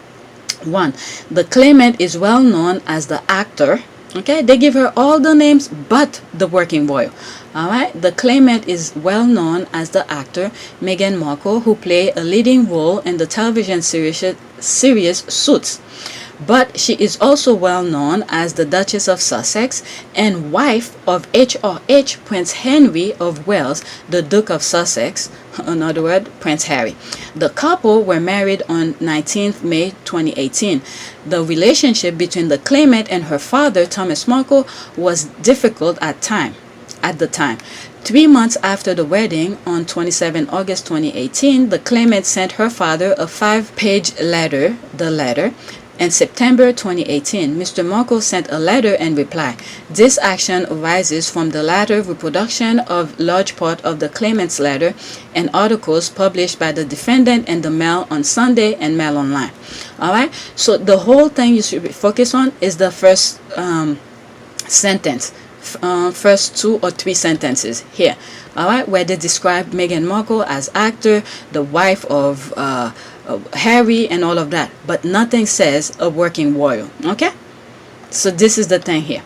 1. The claimant is well known as the actor. Okay, they give her all the names but the working royal. All right, the claimant is well known as the actor Meghan Markle, who played a leading role in the television series Suits. But she is also well known as the Duchess of Sussex and wife of HRH Prince Henry of Wales, the Duke of Sussex, in other words, Prince Harry. The couple were married on 19th May 2018. The relationship between the claimant and her father, Thomas Markle, was difficult at the time. 3 months after the wedding, on 27 August 2018, the claimant sent her father a 5-page letter, In September 2018, Mr. Markle sent a letter in reply. This action arises from the latter reproduction of large part of the claimant's letter and articles published by the defendant in the Mail on Sunday and Mail Online. Alright, so the whole thing you should focus on is the first sentence, first 2 or 3 sentences here. Alright, where they describe Meghan Markle as actor, the wife of Harry and all of that, but nothing says a working royal. Okay, so this is the thing here.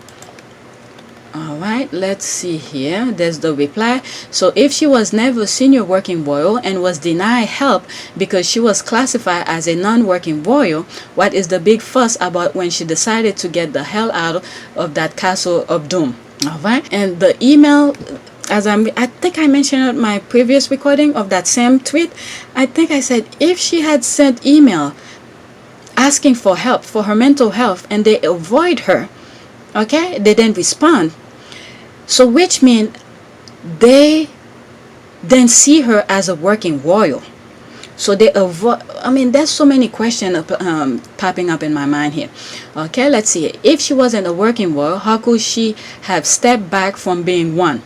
All right, let's see here. There's the reply. So if she was never senior working royal and was denied help because she was classified as a non-working royal, what is the big fuss about when she decided to get the hell out of that castle of doom? All right, and the email, as I think I mentioned in my previous recording of that same tweet, I think I said if she had sent email asking for help for her mental health and they avoid her, okay, they didn't respond, so which means they then see her as a working royal, so they avoid. I mean, there's so many questions popping up in my mind here. Okay, let's see. If she wasn't a working royal, how could she have stepped back from being one?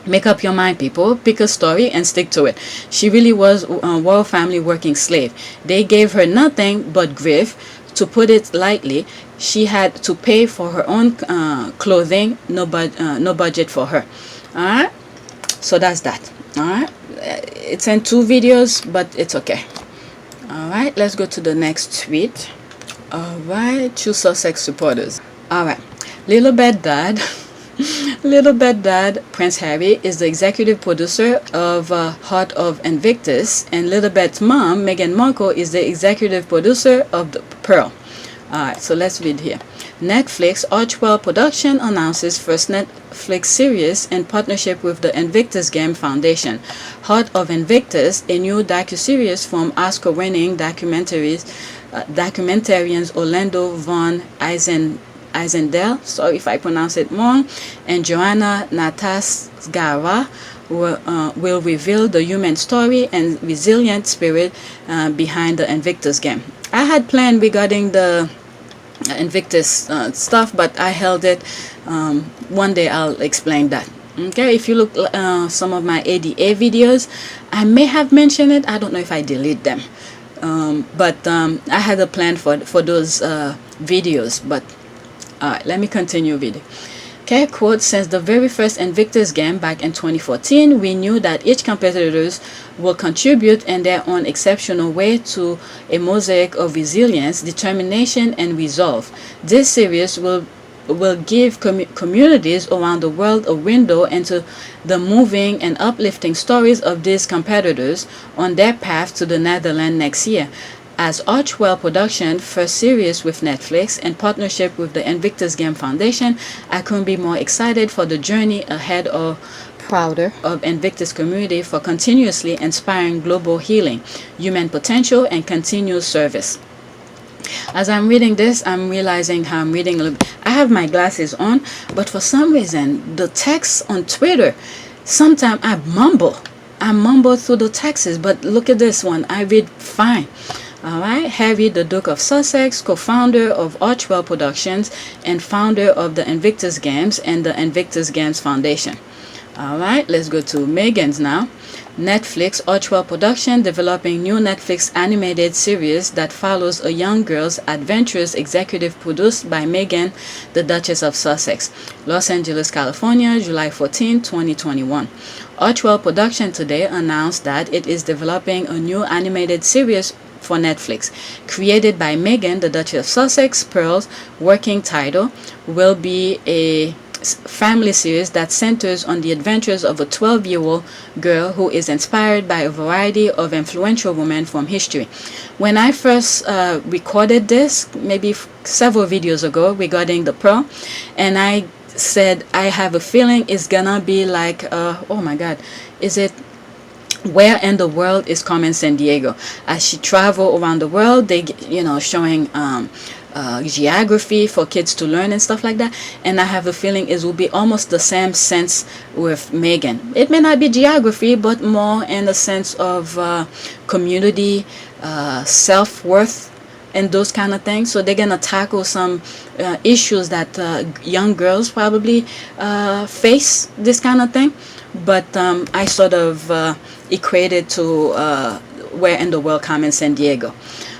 Make up your mind, people. Pick a story and stick to it. She really was a royal family working slave. They gave her nothing but grief. To put it lightly, she had to pay for her own clothing. No budget for her. All right. So that's that. All right. It's in 2 videos, but it's okay. All right. Let's go to the next tweet. All right. True Sussex supporters. All right. Little Bad Dad. Little Bad Dad, Prince Harry, is the executive producer of Heart of Invictus, and Little Bad's mom, Meghan Markle, is the executive producer of The Pearl. Alright, so let's read here. Netflix Archwell Production announces first Netflix series in partnership with the Invictus Game Foundation. Heart of Invictus, a new docuseries from Oscar-winning documentarians Orlando von Eisendale, sorry if I pronounce it wrong, and Joanna Natasgara will reveal the human story and resilient spirit behind the Invictus game. I had planned regarding the Invictus stuff, but I held it. One day I'll explain that. Okay, if you look some of my ADA videos, I may have mentioned it. I don't know if I delete them, but I had a plan for those videos, but alright, let me continue with it. Okay, quote, since the very first Invictus game back in 2014, we knew that each competitors will contribute in their own exceptional way to a mosaic of resilience, determination, and resolve. This series will give communities around the world a window into the moving and uplifting stories of these competitors on their path to the Netherlands next year. As Archwell Production first series with Netflix in partnership with the Invictus Game Foundation, I couldn't be more excited for the journey ahead or prouder of Invictus community for continuously inspiring global healing, human potential, and continuous service. As I'm reading this, I'm realizing how I'm reading a little bit. I have my glasses on, but for some reason, the text on Twitter, sometimes I mumble through the texts, but look at this one. I read fine. All right, Harry, the Duke of Sussex, co-founder of Archwell Productions and founder of the Invictus Games and the Invictus Games Foundation. All right, let's go to Meghan's now. Netflix, Archwell Production, developing new Netflix animated series that follows a young girl's adventures, executive produced by Meghan, the Duchess of Sussex. Los Angeles, California, July 14, 2021. Archwell Production today announced that it is developing a new animated series for Netflix. Created by Meghan, the Duchess of Sussex, Pearl's working title will be a family series that centers on the adventures of a 12-year-old girl who is inspired by a variety of influential women from history. When I first recorded this, maybe several videos ago regarding the Pearl, and I said I have a feeling it's gonna be like, oh my God, is it Where in the World is Carmen Sandiego? As she travel around the world, they, showing geography for kids to learn and stuff like that. And I have a feeling it will be almost the same sense with Meghan. It may not be geography, but more in the sense of community, self-worth, and those kind of things. So they're gonna tackle some issues that young girls probably face, this kind of thing. But I sort of equated to Where in the World Carmen Sandiego.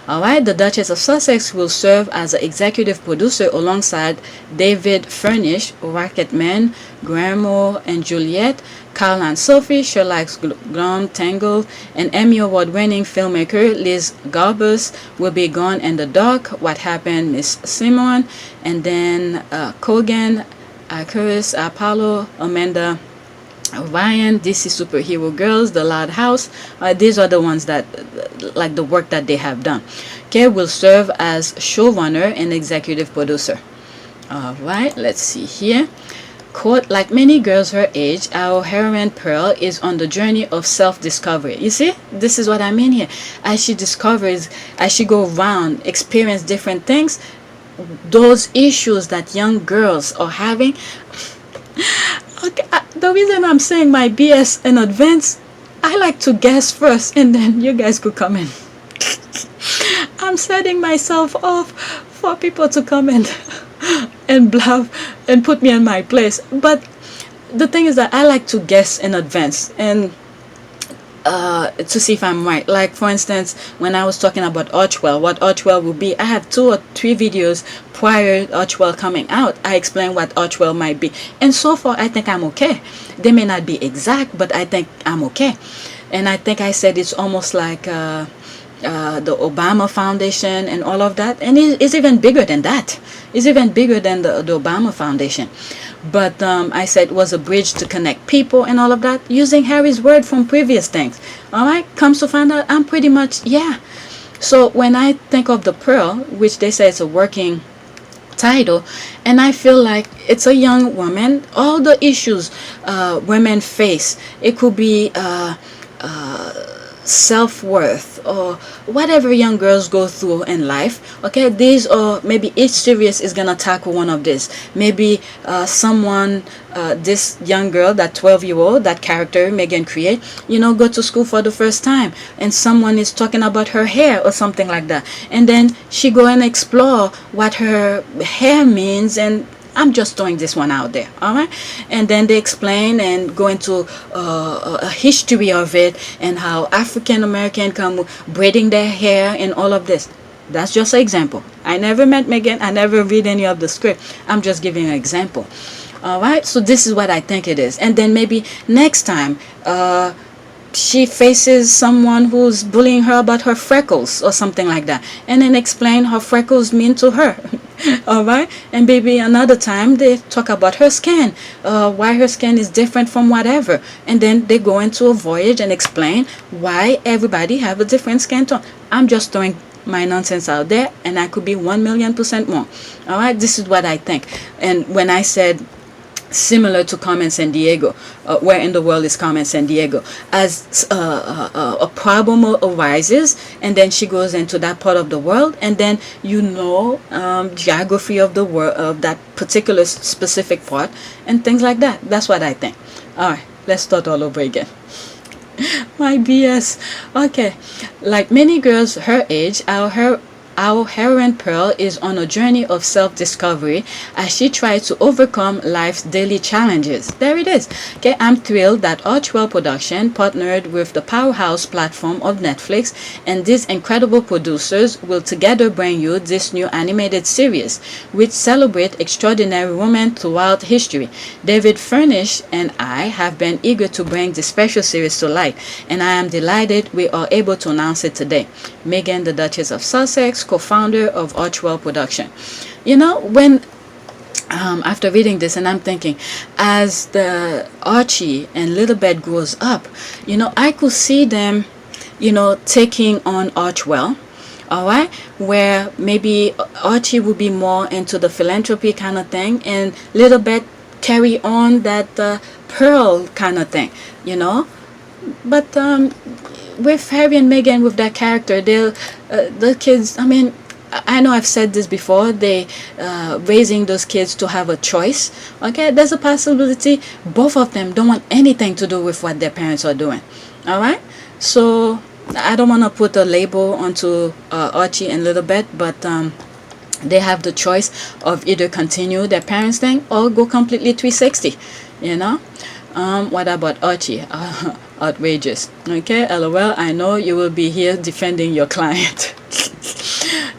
Alright, the Duchess of Sussex will serve as an executive producer alongside David Furnish, Rocketman, Gramo and Juliet, Carl and Sophie, Sherlock's Glom Tangle, and Emmy Award-winning filmmaker Liz Garbus will be Gone in the Dark, What Happened, Miss Simone, and then Kogan, Icarus, Apollo, Amanda Ryan, DC Superhero Girls, The Loud House. These are the ones that, like the work that they have done. Okay, will serve as showrunner and executive producer. Alright, let's see here. Quote, like many girls her age, our heroine Pearl is on the journey of self-discovery. You see, this is what I mean here. As she discovers, as she goes around, experience different things, those issues that young girls are having. Okay, the reason I'm saying my BS in advance, I like to guess first and then you guys could come in. I'm setting myself off for people to come in and blab and put me in my place. But the thing is that I like to guess in advance and to see if I'm right. Like for instance, when I was talking about Archwell, what Archwell will be, I have 2 or 3 videos prior to Archwell coming out. I explain what Archwell might be, and so far I think I'm okay. They may not be exact, but I think I'm okay. And I think I said it's almost like the Obama Foundation and all of that, and it's even bigger than that. It's even bigger than the Obama Foundation. But I said it was a bridge to connect people and all of that, using Harry's word from previous things. Alright, comes to find out I'm pretty much, yeah. So when I think of the Pearl, which they say is a working title, and I feel like it's a young woman, all the issues women face, it could be self-worth or whatever young girls go through in life. Okay, these are, maybe each series is gonna tackle one of this. Maybe someone, this young girl, that 12-year-old, that character Meghan create, go to school for the first time, and someone is talking about her hair or something like that, and then she go and explore what her hair means, and I'm just throwing this one out there, all right? And then they explain and go into a history of it and how African American come braiding their hair and all of this. That's just an example. I never met Meghan. I never read any of the script. I'm just giving an example. All right, so this is what I think it is. And then maybe next time she faces someone who's bullying her about her freckles or something like that, and then explain how freckles mean to her. All right, and maybe another time they talk about her skin, why her skin is different from whatever, and then they go into a voyage and explain why everybody have a different skin tone. I'm just throwing my nonsense out there, and I could be 1,000,000% more. All right, this is what I think. And when I said similar to Carmen Sandiego, Where in the World is Carmen Sandiego, as a problem arises, and then she goes into that part of the world, and then geography of the world, of that particular specific part, and things like that. That's what I think. All right, let's start all over again. My BS. Okay. Like many girls her age, our heroine Pearl is on a journey of self-discovery as she tries to overcome life's daily challenges. There it is. Okay, I'm thrilled that Archwell Production partnered with the powerhouse platform of Netflix, and these incredible producers will together bring you this new animated series, which celebrates extraordinary women throughout history. David Furnish and I have been eager to bring this special series to life, and I am delighted we are able to announce it today. Meghan, the Duchess of Sussex, co-founder of Archwell Production. You know, when after reading this, and I'm thinking, as the Archie and Littlebed grows up, you know, I could see them, you know, taking on Archwell. All right, where maybe Archie would be more into the philanthropy kind of thing, and Littlebed carry on that Pearl kind of thing, you know. But with Harry and Meghan, with that character, they'll the kids, I mean, I know I've said this before, they raising those kids to have a choice. Okay, there's a possibility both of them don't want anything to do with what their parents are doing. All right, so I don't want to put a label onto Archie and Littlebed, but they have the choice of either continue their parents thing or go completely 360, you know. What about Archie? Outrageous. Okay, LOL, I know you will be here defending your client.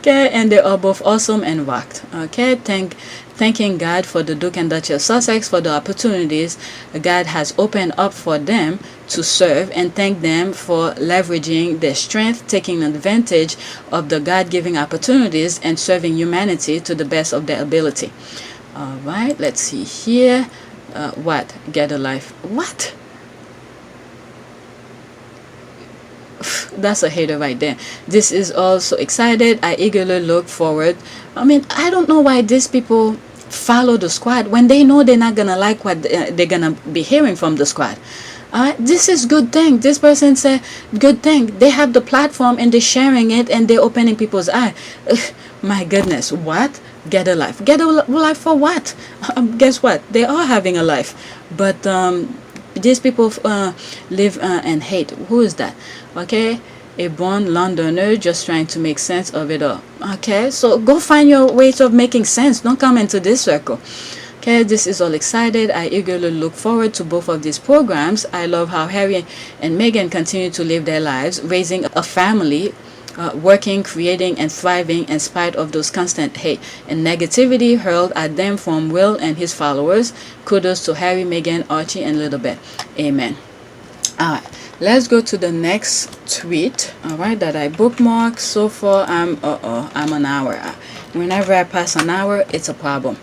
Okay, and they are both awesome and rocked. Okay, thanking God for the Duke and Duchess of Sussex for the opportunities God has opened up for them to serve, and thank them for leveraging their strength, taking advantage of the God-given opportunities and serving humanity to the best of their ability. All right, let's see here. What? Get a life. What? That's a hater right there. This is also excited. I eagerly look forward. I mean, I don't know why these people follow the squad when they know they're not gonna like what they're gonna be hearing from the squad. This is good thing. This person said good thing. They have the platform and they're sharing it and they're opening people's eyes. My goodness, what? Get a life. Get a life for what? Guess what? They are having a life, but these people live and hate. Who is that? Okay, a born Londoner just trying to make sense of it all. Okay, so go find your ways of making sense. Don't come into this circle. Okay, this is all excited. I eagerly look forward to both of these programs. I love how Harry and Meghan continue to live their lives, raising a family, working, creating, and thriving in spite of those constant hate and negativity hurled at them from Will and his followers. Kudos to Harry, Meghan, Archie, and Littlebed. Amen. All right, let's go to the next tweet. All right, that I bookmarked. So far, I'm an hour. Whenever I pass an hour, it's a problem.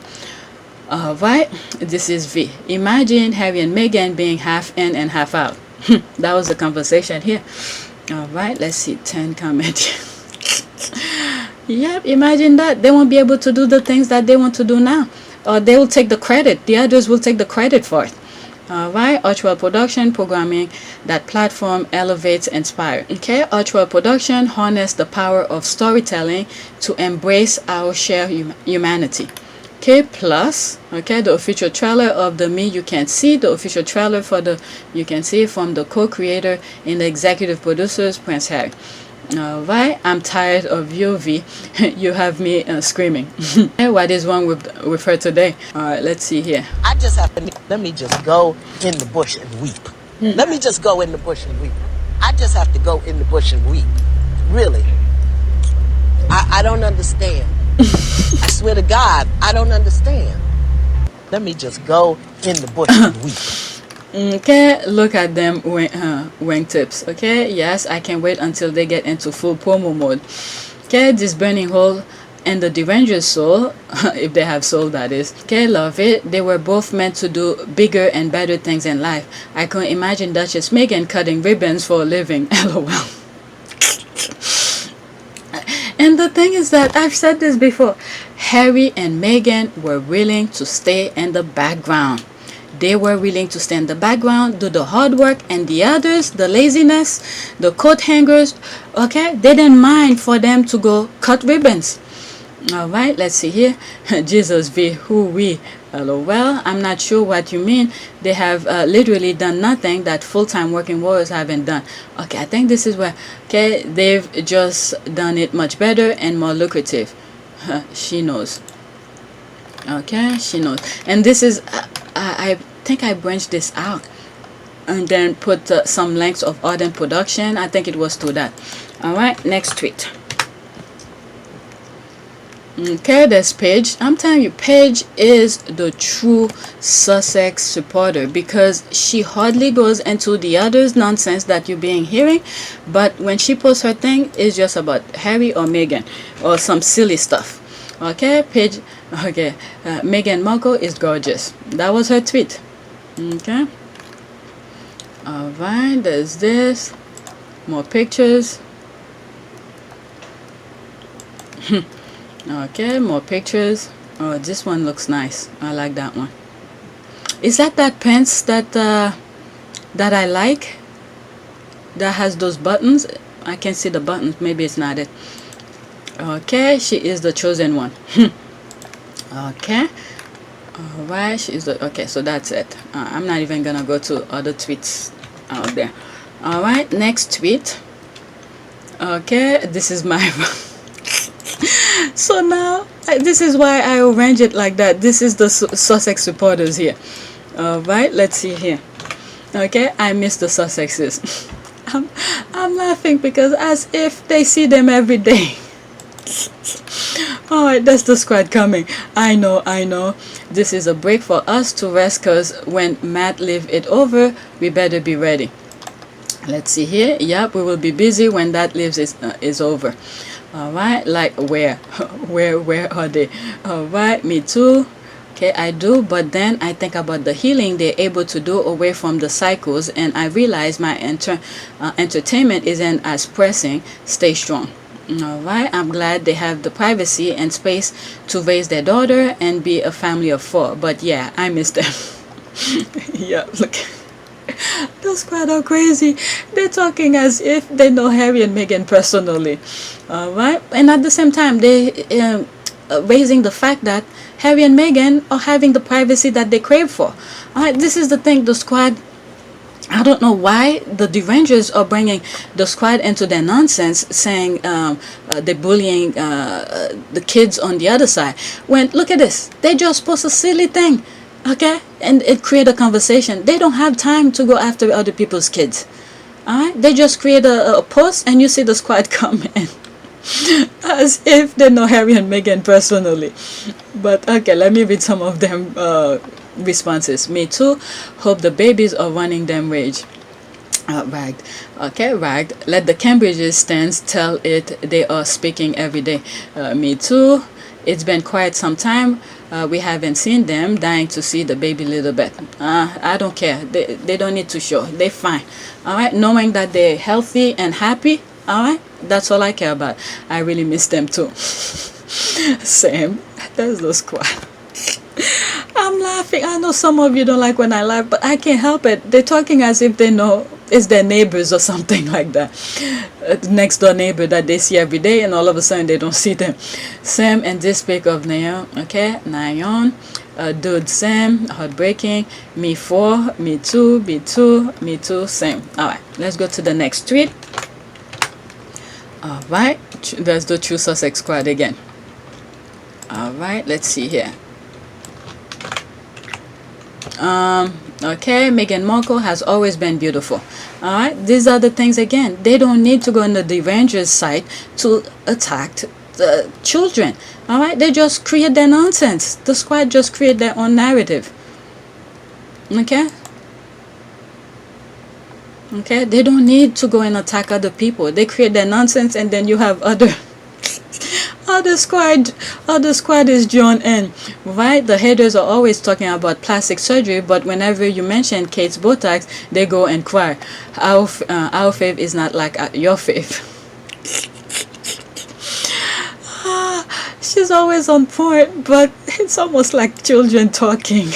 All right, this is V. Imagine Harry and Meghan being half in and half out. That was the conversation here. All right, let's see, 10 comments. Yep, imagine that. They won't be able to do the things that they want to do now, or they will take the credit. The others will take the credit for it. All right, Archwell Production, programming that platform elevates, inspire. Okay, Archwell Production harness the power of storytelling to embrace our shared humanity. Okay, plus, okay, the official trailer of the Me You Can't See, the official trailer for the You Can See from the co-creator and the executive producers, Prince Harry. All right, I'm tired of you, V. You have me screaming. What is wrong with her today? All right, let's see here. I just have to, let me just go in the bush and weep. Let me just go in the bush and weep. I just have to go in the bush and weep. Really. I don't understand. I swear to God, I don't understand. Let me just go in the bush and weep. Okay, look at them wingtips. Okay, yes, I can't wait until they get into full promo mode. Okay, this burning hole and the deranged soul, if they have soul, that is. Okay, love it. They were both meant to do bigger and better things in life. I can imagine Duchess Meghan cutting ribbons for a living. LOL. And the thing is that I've said this before, Harry and Meghan were willing to stay in the background. They were willing to stay in the background, do the hard work, and the others, the laziness, the coat hangers, okay, they didn't mind for them to go cut ribbons. All right, let's see here. Jesus v. Who we? LOL. I'm not sure what you mean. They have literally done nothing that full-time working warriors haven't done. Okay, I think this is where, okay, they've just done it much better and more lucrative. She knows. Okay, she knows. And this is, I think I branched this out and then put some links of Ardent production. I think it was to that. All right, next tweet. Okay, there's Paige. I'm telling you, Paige is the true Sussex supporter because she hardly goes into the others nonsense that you're being hearing, but when she posts her thing, it's just about Harry or Meghan or some silly stuff. Okay, Paige. Okay, Meghan Markle is gorgeous. That was her tweet. Okay. All right, there's this. More pictures. Okay, more pictures. Oh, this one looks nice. I like that one. Is that pants that that I like? That has those buttons. I can see the buttons. Maybe it's not it. Okay, she is the chosen one. Okay. All right, she's the. Okay, so that's it. I'm not even gonna go to other tweets out there. All right, next tweet. Okay, this is my. So now, this is why I arrange it like that. This is the Sussex supporters here. Alright, let's see here. Okay, I miss the Sussexes. I'm laughing because as if they see them every day. Alright, that's the squad coming. I know. This is a break for us to rest because when Matt leave it over, we better be ready. Let's see here. Yep, we will be busy when that leaves is over. All right, like where are they? All right, me too. Okay, I do, but then I think about the healing they're able to do away from the cycles, and I realize my entertainment isn't as pressing. Stay strong. All right, I'm glad they have the privacy and space to raise their daughter and be a family of 4. But yeah, I miss them. Yeah, look. The squad are crazy. They're talking as if they know Harry and Meghan personally. Alright, and at the same time they raising the fact that Harry and Meghan are having the privacy that they crave for. Alright, this is the thing. The squad, I don't know why the derangers are bringing the squad into their nonsense, saying they're bullying the kids on the other side. When look at this, they just post a silly thing. Okay, and it create a conversation. They don't have time to go after other people's kids. Alright, they just create a post and you see the squad come in as if they know Harry and Meghan personally. But okay, let me read some of them responses. Me too. Hope the babies are running them rage. Ragged. Okay, ragged. Let the Cambridges stands tell it they are speaking every day. Me too. It's been quite some time. We haven't seen them. Dying to see the baby little bit. I don't care. They don't need to show. They're fine. All right. Knowing that they're healthy and happy. All right. That's all I care about. I really miss them too. Same. That's the squad. I'm laughing. I know some of you don't like when I laugh, but I can't help it. They're talking as if they know it's their neighbors or something like that. Next door neighbor that they see every day, and all of a sudden they don't see them. Sam and this pic of Nayon. Okay, Nayon. Dude, Sam. Heartbreaking. Me 4. Me too. Me too. Me too. Same. Alright, let's go to the next tweet. Alright, there's the true Sussex squad again. Alright, let's see here. Okay, Meghan Markle has always been beautiful. Alright, these are the things again. They don't need to go on the derangers site to attack the children. Alright, they just create their nonsense. The squad just create their own narrative. Okay? Okay, they don't need to go and attack other people. They create their nonsense and then you have other squad is drawn in, right? The haters are always talking about plastic surgery, but whenever you mention Kate's Botox, they go and cry. Our fave is not like your fave. She's always on point, but it's almost like children talking.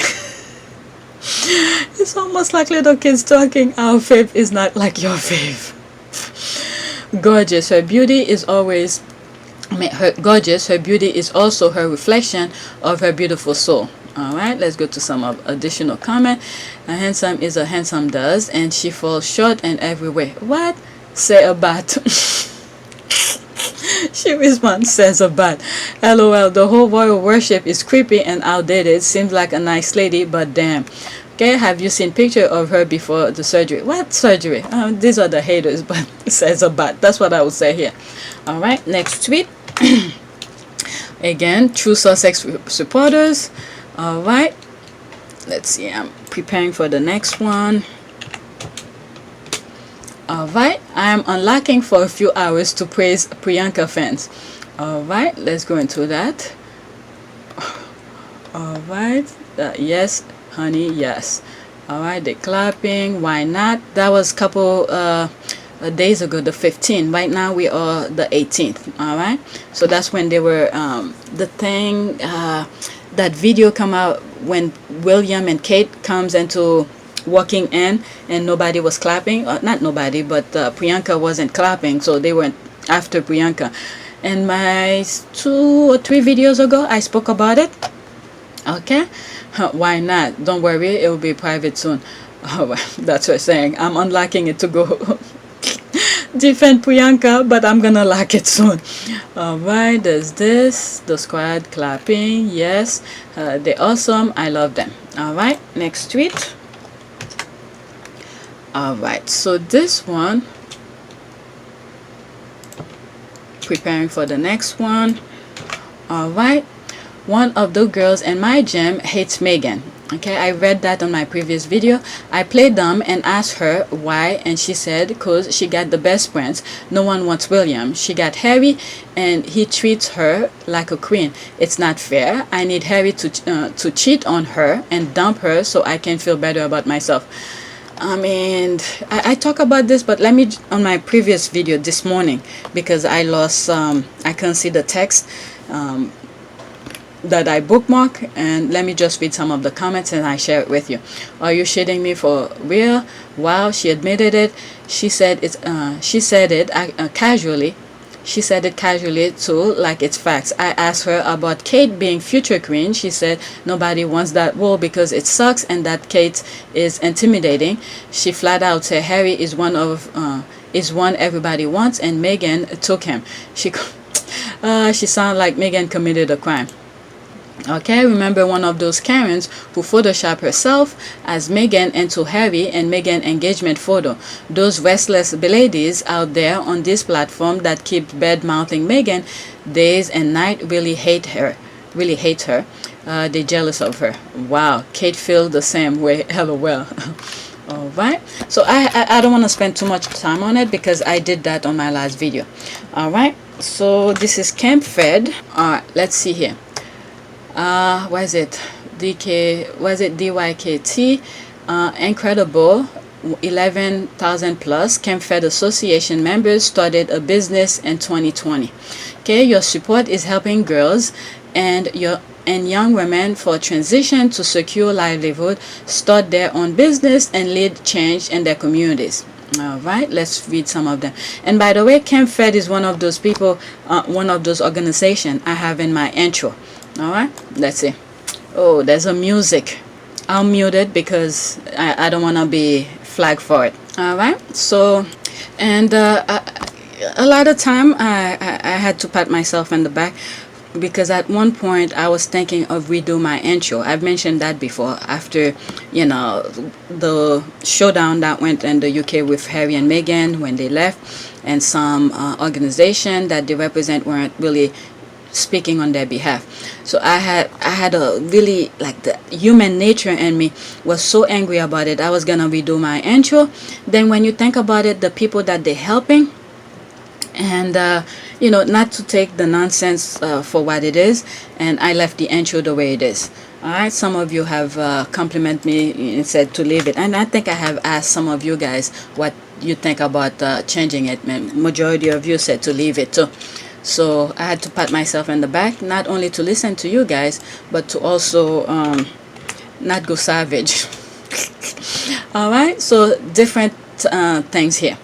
It's almost like little kids talking. Our fave is not like your fave. Gorgeous. Her beauty is always her gorgeous. Her beauty is also her reflection of her beautiful soul. All right, let's go to some additional comment. A handsome is a handsome does, and she falls short in every way. What? Say about. She responds, says about. LOL, the whole royal worship is creepy and outdated. Seems like a nice lady, but damn. Okay, have you seen picture of her before the surgery? What surgery? These are the haters, but says about. That's what I would say here. All right, next tweet. Again, true Sussex supporters. All right, let's see. I'm preparing for the next one. Alright, I am unlocking for a few hours to praise Priyanka fans. Alright, let's go into that. Alright, yes, honey, yes. Alright, they're clapping. Why not? That was a couple days ago, the 15th. Right now, we are the 18th. Alright, so that's when they were, the thing, that video come out when William and Kate comes into walking in and nobody was clapping. Not nobody, but Priyanka wasn't clapping, so they went after Priyanka. And my 2 or 3 videos ago I spoke about it. Okay, why not? Don't worry, it will be private soon. Oh, well, that's what I'm saying. I'm unlocking it to go defend Priyanka, but I'm gonna lock it soon. Alright, there's this, the squad clapping. Yes, they're awesome. I love them. Alright, next tweet. Alright, so this one, preparing for the next one. Alright, one of the girls in my gym hates Meghan. Okay, I read that on my previous video. I played dumb and asked her why, and she said because she got the best friends. No one wants William. She got Harry and he treats her like a queen. It's not fair. I need Harry to cheat on her and dump her so I can feel better about myself. I mean, I talk about this, but let me, on my previous video this morning, because I lost, I couldn't see the text that I bookmark, and let me just read some of the comments and I share it with you. Are you shitting me for real? Wow, she admitted it. She said it casually. She said it casually too, like it's facts. I asked her about Kate being future queen. She said nobody wants that role because it sucks and that Kate is intimidating. She flat out said Harry is one everybody wants and Meghan took him. She sounded like Meghan committed a crime. Okay, remember one of those Karens who photoshopped herself as Meghan into Harry and Meghan engagement photo. Those restless ladies out there on this platform that keep bad-mouthing Meghan days and night really hate her. They're jealous of her. Wow, Kate feels the same way. LOL. Alright, so I don't want to spend too much time on it because I did that on my last video. Alright, so this is Camp Fed. Alright, let's see here. What is it? DYKT? Incredible. 11,000 plus Camp Fed Association members started a business in 2020. Okay, your support is helping girls and young women for transition to secure livelihood, start their own business, and lead change in their communities. All right, let's read some of them. And by the way, Camp Fed is one of those people, one of those organizations I have in my intro. All right, let's see. Oh, there's a music. I'll mute it because I don't want to be flagged for it. All right, so, and a lot of time I had to pat myself in the back because at one point I was thinking of redo my intro. I've mentioned that before after, you know, the showdown that went in the UK with Harry and Meghan when they left, and some organization that they represent weren't really speaking on their behalf. So I had a really, like, the human nature in me was so angry about it. I was gonna redo my intro. Then when you think about it, the people that they're helping, and you know, not to take the nonsense for what it is, and I left the intro the way it is. All right, some of you have complimented me and said to leave it, and I think I have asked some of you guys what you think about changing it. Majority of you said to leave it too. So I had to pat myself in the back, not only to listen to you guys, but to also not go savage. All right, so different things here.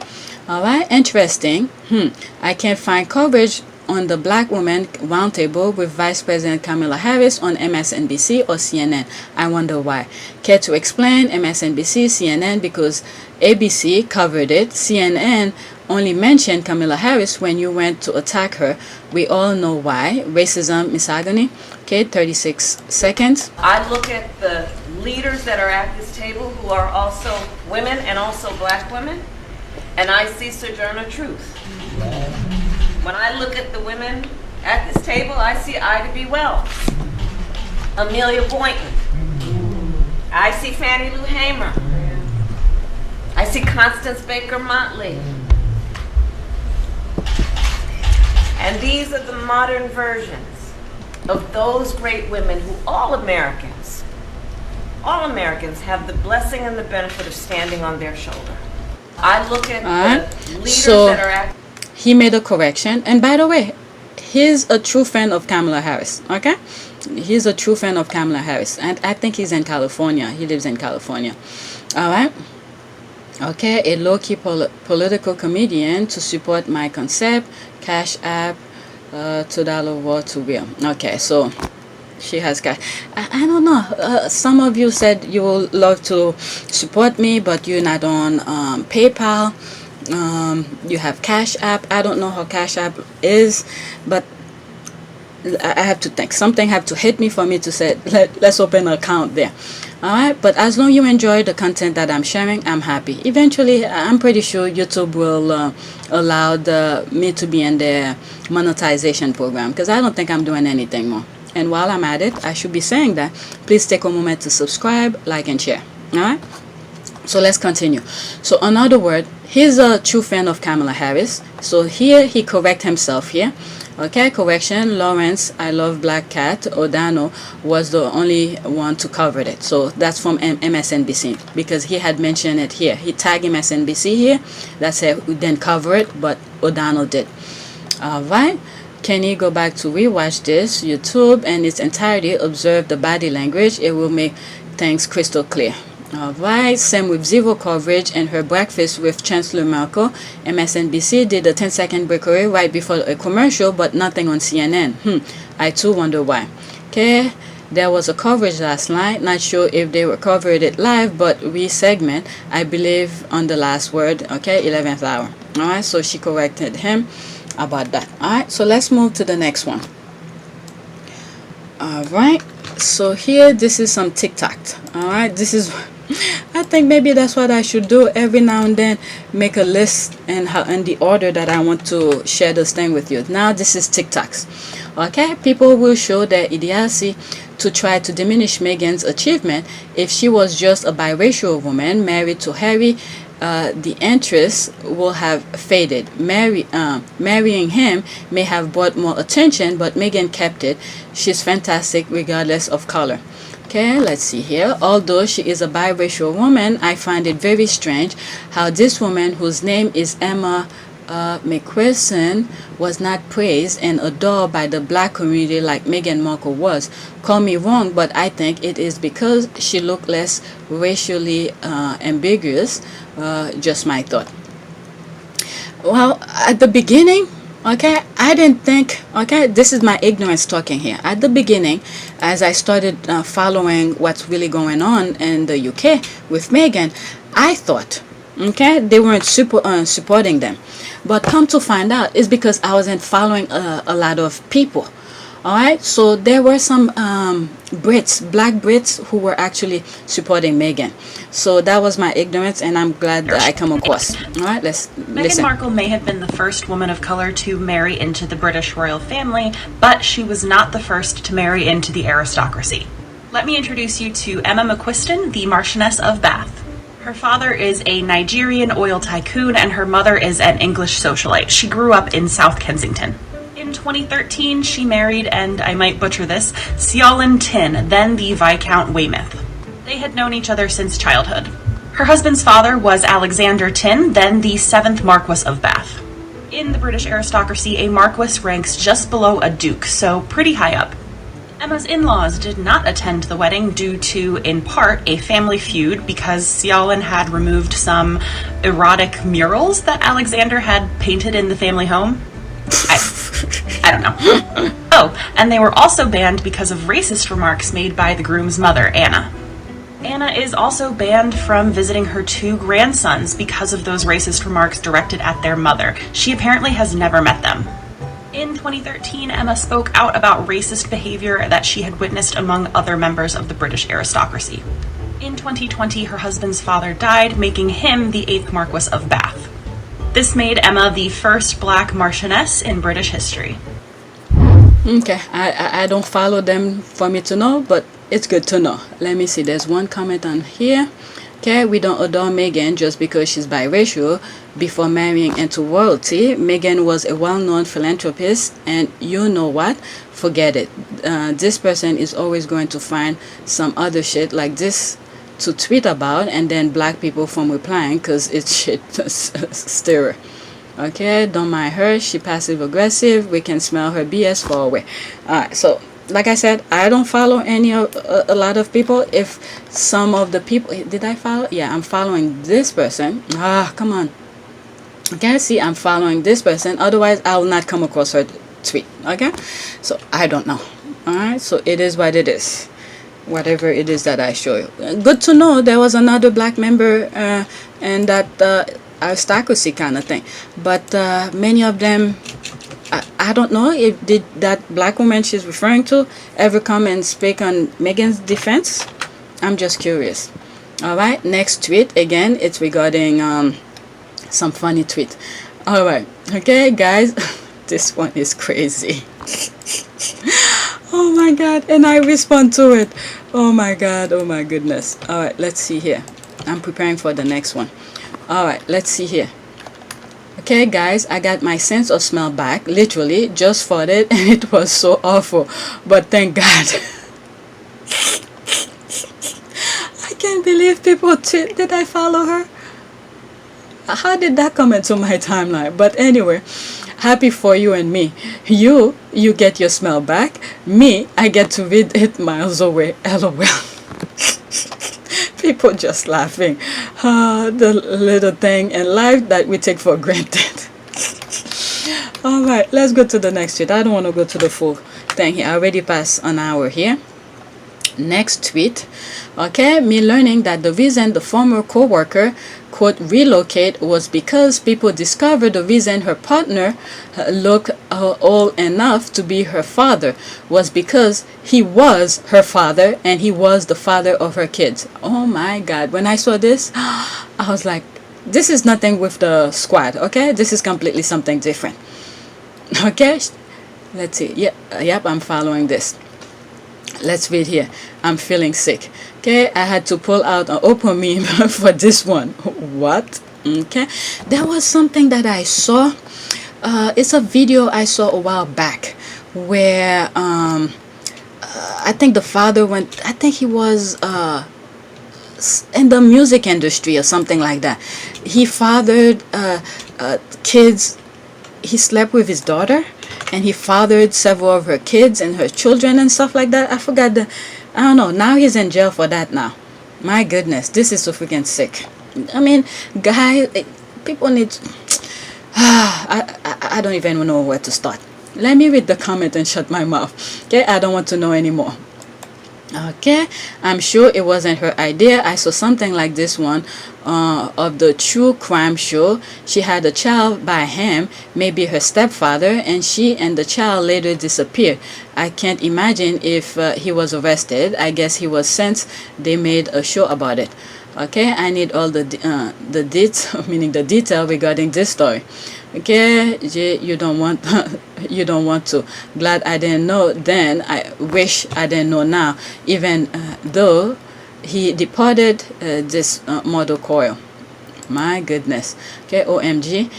All right, interesting. I can't find coverage on the Black Women Roundtable with Vice President Kamala Harris on MSNBC or CNN. I wonder why. Care to explain? MSNBC, CNN, because ABC covered it. CNN only mentioned Kamala Harris when you went to attack her. We all know why. Racism, misogyny. Okay, 36 seconds. I look at the leaders that are at this table who are also women and also Black women, and I see Sojourner Truth. When I look at the women at this table, I see Ida B. Wells, Amelia Boynton. I see Fannie Lou Hamer. I see Constance Baker Motley. And these are the modern versions of those great women who all Americans have the blessing and the benefit of standing on their shoulder. I look at the leaders that are at... He made a correction. And by the way, he's a true fan of Kamala Harris, okay? He's a true fan of Kamala Harris. And I think he's in California. He lives in California. All right? Okay, a low-key political comedian to support my concept. Cash App, $2 war to real. Okay, so she has cash. I don't know. Some of you said you would love to support me, but you're not on PayPal. You have Cash App. I don't know how Cash App is, but I have to think. Something have to hit me for me to say, let's open an account there. Alright, but as long as you enjoy the content that I'm sharing, I'm happy. Eventually, I'm pretty sure YouTube will allow me to be in their monetization program, because I don't think I'm doing anything more. And while I'm at it, I should be saying that. Please take a moment to subscribe, like, and share. Alright? So let's continue. So in other words, he's a true fan of Kamala Harris. So here he correct himself here. Okay, correction. Lawrence, I love Black Cat O'Donnell was the only one to cover it. So that's from MSNBC, because he had mentioned it here. He tagged MSNBC here. That said, we didn't cover it, but O'Donnell did. All right. Can you go back to rewatch this YouTube in its entirety? Observe the body language. It will make things crystal clear. Alright, same with zero coverage and her breakfast with Chancellor Merkel. MSNBC did a 10-second breakaway right before a commercial, but nothing on CNN. I too wonder why. Okay, there was a coverage last night. Not sure if they covered it live, but re-segment, I believe, on the last word. Okay, 11th hour. Alright, so she corrected him about that. Alright, so let's move to the next one. Alright, so here, this is some TikTok. Alright, this is... I think maybe that's what I should do every now and then, make a list and in the order that I want to share this thing with you. Now this is TikToks. Okay, people will show their idiocy to try to diminish Meghan's achievement. If she was just a biracial woman married to Harry, the interest will have faded. Marrying him may have brought more attention, but Meghan kept it. She's fantastic regardless of color. Okay, let's see here. Although she is a biracial woman, I find it very strange how this woman, whose name is Emma McPherson, was not praised and adored by the Black community like Meghan Markle was. Call me wrong, but I think it is because she looked less racially ambiguous. Just my thought. Well, at the beginning, okay, I didn't think, okay, this is my ignorance talking here. At the beginning, as I started following what's really going on in the UK with Meghan, I thought, okay, they weren't supporting them. But come to find out, it's because I wasn't following a lot of people. Alright, so there were some Brits, Black Brits, who were actually supporting Meghan. So that was my ignorance, and I'm glad that I come across. Alright, let's listen. Meghan Markle may have been the first woman of color to marry into the British royal family, but she was not the first to marry into the aristocracy. Let me introduce you to Emma McQuiston, the Marchioness of Bath. Her father is a Nigerian oil tycoon, and her mother is an English socialite. She grew up in South Kensington. In 2013, she married, and I might butcher this, Seolin Tin, then the Viscount Weymouth. They had known each other since childhood. Her husband's father was Alexander Tin, then the 7th Marquess of Bath. In the British aristocracy, a Marquess ranks just below a Duke, so pretty high up. Emma's in-laws did not attend the wedding due to, in part, a family feud because Seolin had removed some erotic murals that Alexander had painted in the family home. I don't know. Oh, and they were also banned because of racist remarks made by the groom's mother, Anna. Anna is also banned from visiting her 2 grandsons because of those racist remarks directed at their mother. She apparently has never met them. In 2013, Emma spoke out about racist behavior that she had witnessed among other members of the British aristocracy. In 2020, her husband's father died, making him the 8th Marquess of Bath. This made Emma the first black marchioness in British history. Okay, I don't follow them for me to know, but it's good to know. Let me see, there's one comment on here. Okay, we don't adore Meghan just because she's biracial. Before marrying into royalty, Meghan was a well-known philanthropist, and you know what? Forget it. This person is always going to find some other shit like this to tweet about, and then black people from replying because it's shit stirrer. Okay, don't mind her. She passive aggressive. We can smell her BS far away. Alright, so like I said, I don't follow any of a lot of people. If some of the people, did I follow? Yeah, I'm following this person. Come on. Okay, see, I'm following this person. Otherwise, I will not come across her tweet. Okay, so I don't know. Alright, so it is what it is. Whatever it is that I show you. Good to know there was another black member and that aristocracy kind of thing. But many of them, I don't know if did that black woman she's referring to ever come and speak on Meghan's defense. I'm just curious. All right, next tweet. Again, it's regarding some funny tweet. All right, okay, guys, this one is crazy. Oh my god, and I respond to it. Oh my god, oh my goodness. All right, let's see here. I'm preparing for the next one. All right, let's see here. Okay, guys, I got my sense of smell back. Literally, just farted, and it was so awful. But thank God. I can't believe people did I follow her? How did that come into my timeline? But anyway, happy for you and me. You get your smell back. Me, I get to read it miles away. LOL. People just laughing. The little thing in life that we take for granted. Alright, let's go to the next tweet. I don't want to go to the full thing here. I already passed an hour here. Next tweet. Okay, me learning that the reason the former co-worker quote relocate was because people discovered the reason her partner looked old enough to be her father was because he was her father and he was the father of her kids. Oh my god, when I saw this I was like, this is nothing with the squad. Okay, this is completely something different. Okay, let's see. Yep, I'm following this. Let's read here. I'm feeling sick. Okay, I had to pull out an Oprah meme for this one. What? Okay, there was something that I saw. It's a video I saw a while back where I think the father went. I think he was in the music industry or something like that. He fathered kids. He slept with his daughter, and he fathered several of her kids and her children and stuff like that. I forgot I don't know. Now he's in jail for that now. My goodness, this is so freaking sick. I mean, guys, people need... I don't even know where to start. Let me read the comment and shut my mouth. Okay, I don't want to know anymore. Okay, I'm sure it wasn't her idea. I saw something like this one of the true crime show. She had a child by him, maybe her stepfather, and she and the child later disappeared. I can't imagine if he was arrested. I guess he was since they made a show about it. Okay, I need all the meaning the detail regarding this story. Okay, you don't want to. Glad I didn't know then. I wish I didn't know now, even though he departed this mortal coil. My goodness. Okay, OMG.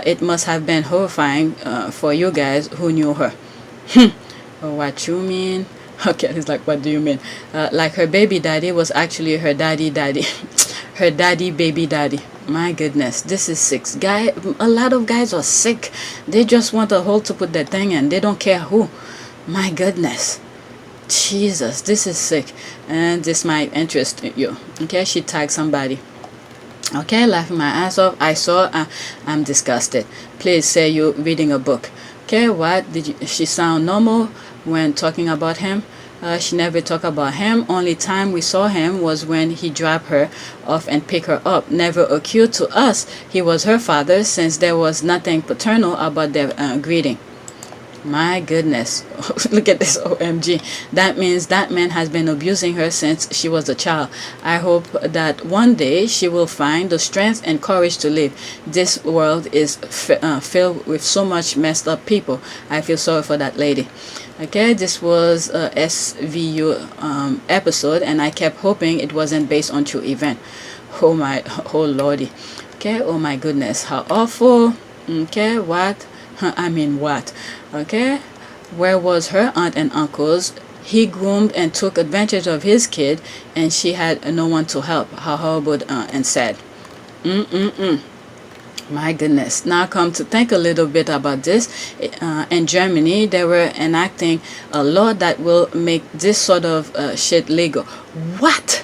It must have been horrifying for you guys who knew her. What you mean? Okay, it's like, what do you mean? Like her baby daddy was actually her daddy. Her daddy, baby daddy. My goodness, this is sick. A lot of guys are sick. They just want a hole to put their thing in. They don't care who. My goodness. Jesus, this is sick. And this might interest you. Okay, she tagged somebody. Okay, laughing my ass off. I saw, I'm disgusted. Please say you're reading a book. Okay, what? She sound normal when talking about him? She never talked about him. Only time we saw him was when he dropped her off and picked her up. Never occurred to us he was her father, since there was nothing paternal about their greeting. My goodness. Look at this, OMG. That means that man has been abusing her since she was a child. I hope that one day she will find the strength and courage to live. This world is filled with so much messed up people. I feel sorry for that lady. Okay, this was a SVU episode, and I kept hoping it wasn't based on true event. Oh lordy. Okay, oh my goodness, how awful. Okay, what? I mean what? Okay, where was her aunt and uncles? He groomed and took advantage of his kid, and she had no one to help. How horrible and sad. My goodness. Now come to think a little bit about this. In Germany, they were enacting a law that will make this sort of shit legal. What?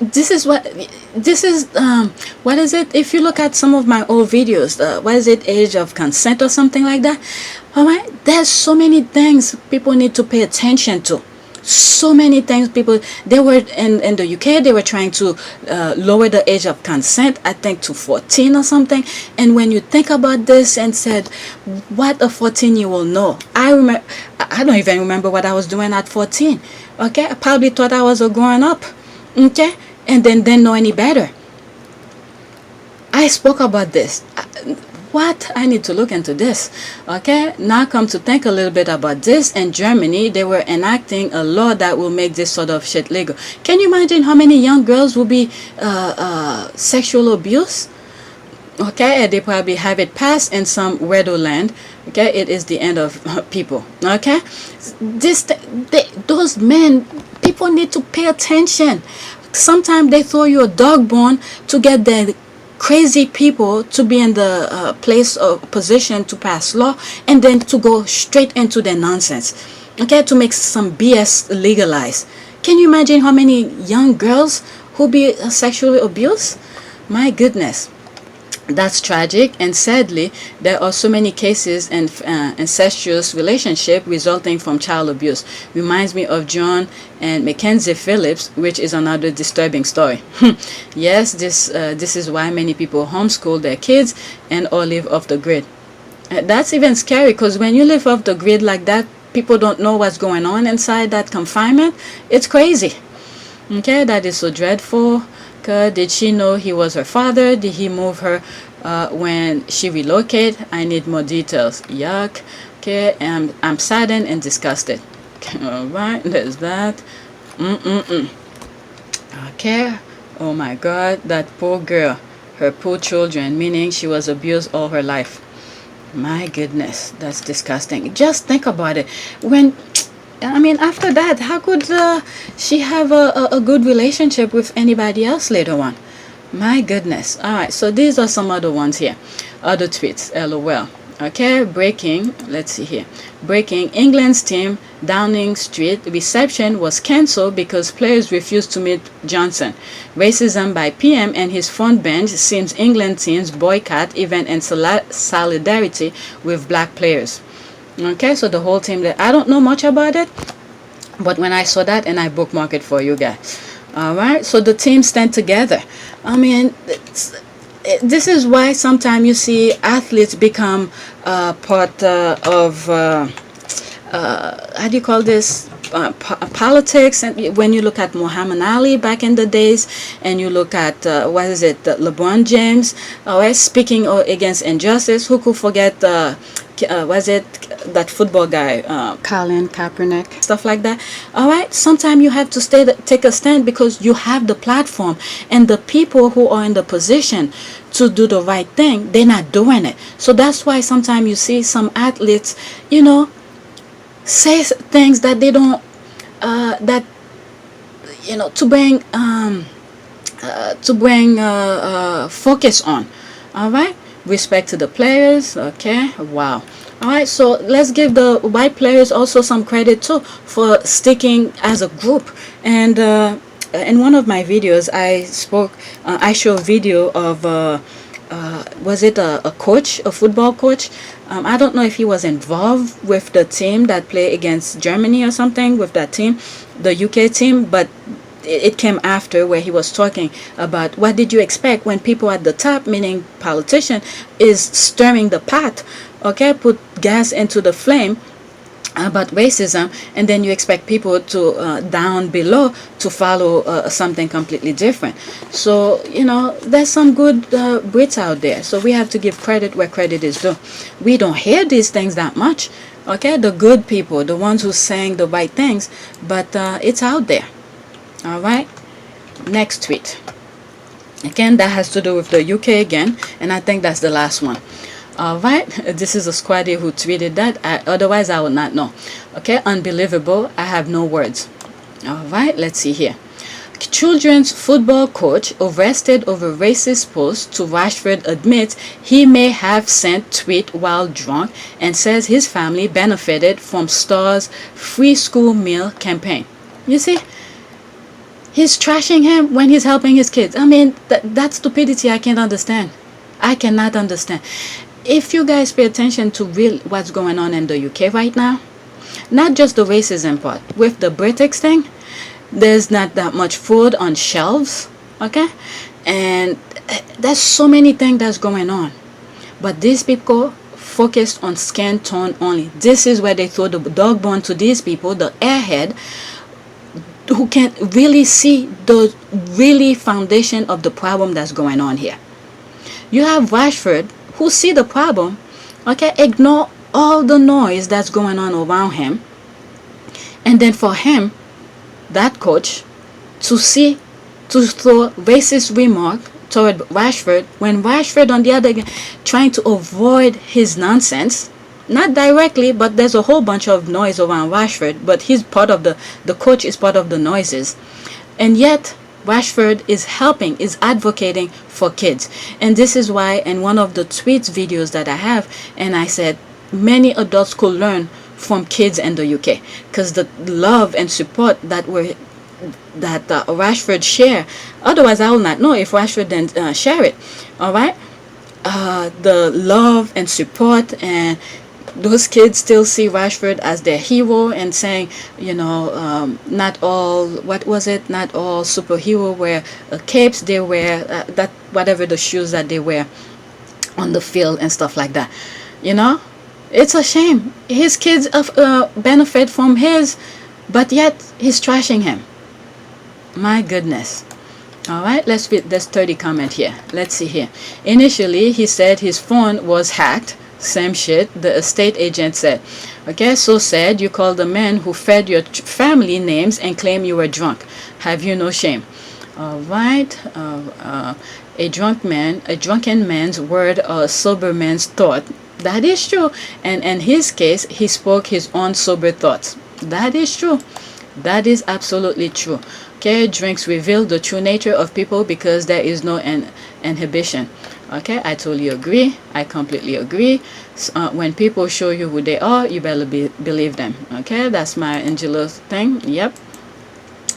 This is what is it? If you look at some of my old videos, what is it, age of consent or something like that? All right, there's so many things people need to pay attention to. So many things. People, they were in the UK, they were trying to lower the age of consent, I think, to 14 or something. And when you think about this and said, what a 14-year-old know? I don't even remember what I was doing at 14. Okay, I probably thought I was a grown up. Okay, and then didn't know any better. I spoke about this. What? I need to look into this. Okay, now come to think a little bit about this. In Germany, they were enacting a law that will make this sort of shit legal. Can you imagine how many young girls will be sexual abuse? Okay, and they probably have it passed in some weirdo land. Okay, it is the end of people. Okay, those men, people need to pay attention. Sometimes they throw you a dog bone to get the crazy people to be in the place or position to pass law, and then to go straight into their nonsense. Okay, to make some BS legalized. Can you imagine how many young girls who be sexually abused? My goodness. That's tragic, and sadly there are so many cases in incestuous relationship resulting from child abuse. Reminds me of John and Mackenzie Phillips, which is another disturbing story. Yes, this is why many people homeschool their kids and or live off the grid. That's even scary, because when you live off the grid like that, people don't know what's going on inside that confinement. It's crazy. Okay, that is so dreadful. Did she know he was her father? Did he move her when she relocated? I need more details. Yuck. Okay, I'm saddened and disgusted. All right, there's that. Okay. Oh my God, that poor girl. Her poor children, meaning she was abused all her life. My goodness, that's disgusting. Just think about it. After that, how could she have a good relationship with anybody else later on? My goodness. All right, so these are some other ones here. Other tweets, LOL. Okay, breaking. Let's see here. Breaking. England's team Downing Street reception was cancelled because players refused to meet Johnson. Racism by PM and his front bench seems England teams boycott event in solidarity with black players. Okay, so the whole team, I don't know much about it, but when I saw that, and I bookmarked it for you guys. All right, so the teams stand together. I mean, this is why sometimes you see athletes become part of how do you call this, politics. And when you look at Muhammad Ali back in the days, and you look at LeBron James, speaking against injustice. Who could forget that football guy, Colin Kaepernick, stuff like that. All right, sometimes you have to take a stand, because you have the platform, and the people who are in the position to do the right thing, they're not doing it. So that's why sometimes you see some athletes, say things that they don't, to bring focus on. All right, respect to the players. Okay, wow. All right, so let's give the white players also some credit too for sticking as a group and in one of my videos, I show a video of was it a coach, a football coach? I don't know if he was involved with the team that played against Germany or something, with that team, the UK team, but it came after, where he was talking about what did you expect when people at the top, meaning politician, is stirring the pot, okay, put gas into the flame about racism, and then you expect people to down below to follow something completely different. So, you know, there's some good Brits out there, so we have to give credit where credit is due. We don't hear these things that much, okay, the good people, the ones who saying the right things, but it's out there. All right, next tweet. Again, that has to do with the UK again, and I think that's the last one. All right, this is a squaddy who tweeted that. Otherwise, I would not know. Okay, unbelievable. I have no words. All right, let's see here. Children's football coach arrested over racist post to Rashford admits he may have sent tweet while drunk and says his family benefited from star's free school meal campaign. You see? He's trashing him when he's helping his kids. I mean, that stupidity I can't understand. I cannot understand. If you guys pay attention to what's going on in the UK right now, not just the racism part, with the British thing, there's not that much food on shelves, okay? And there's so many things that's going on. But these people focused on skin tone only. This is where they throw the dog bone to these people, the airhead, who can't really see the really foundation of the problem that's going on here. You have Rashford, who see the problem, okay, ignore all the noise that's going on around him, and then for him, that coach, to throw racist remark toward Rashford, when Rashford on the other hand trying to avoid his nonsense. Not directly, but there's a whole bunch of noise around Rashford, but he's part of the coach is part of the noises. And yet, Rashford is helping, is advocating for kids. And this is why in one of the tweets videos that I have, and I said, many adults could learn from kids in the UK. Because the love and support that Rashford share, otherwise I will not know if Rashford didn't share it. Alright? The love and support, and those kids still see Rashford as their hero and saying, you know, not all, what was it? Not all superhero wear capes. They wear that whatever the shoes that they wear on the field and stuff like that. You know, it's a shame. His kids benefit from his, but yet he's trashing him. My goodness. All right, let's read this 30 comment here. Let's see here. Initially, he said his phone was hacked. Same shit, the estate agent said. Okay, so sad. You call the man who fed your family names and claim you were drunk. Have you no shame? All right. A drunken man's word, a sober man's thought. That is true. And in his case, he spoke his own sober thoughts. That is true. That is absolutely true. Okay, drinks reveal the true nature of people because there is no inhibition. Okay, I totally agree. I completely agree. When people show you who they are, you better believe them. Okay, that's my Angela thing. Yep,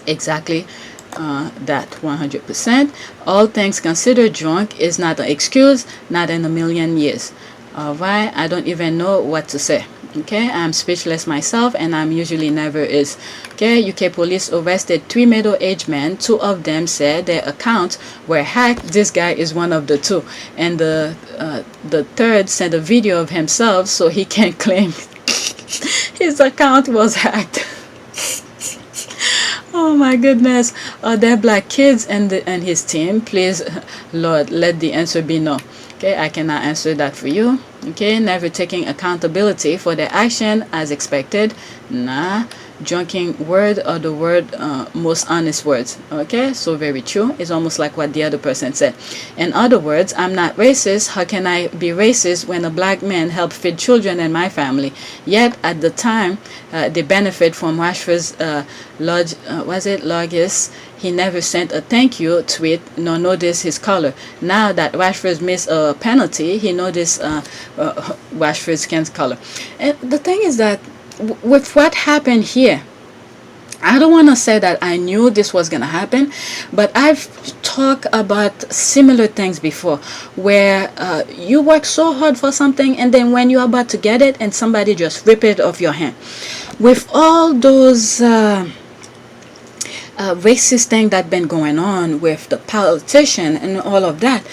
exactly. That 100%. All things considered, drunk is not an excuse, not in a million years. All right, I don't even know what to say. Okay, I'm speechless myself, and I'm usually never is. Okay, UK police arrested 3 middle-aged men. 2 of them said their accounts were hacked. This guy is one of the 2, and the third sent a video of himself so he can claim his account was hacked. Oh my goodness. They're black kids and his team. Please, Lord, let the answer be no. Okay, I cannot answer that for you. Okay, never taking accountability for their action as expected. Nah, drunken word or the word most honest words. Okay, so very true. It's almost like what the other person said. In other words, I'm not racist. How can I be racist when a black man helped feed children in my family? Yet at the time, they benefit from Rashford's logis. He never sent a thank you tweet nor noticed his color. Now that Rashford missed a penalty, he noticed Rashford's skin color. And the thing is that with what happened here, I don't want to say that I knew this was going to happen, but I've talked about similar things before where you work so hard for something and then when you're about to get it and somebody just rip it off your hand. With all those racist things that been going on with the politician and all of that,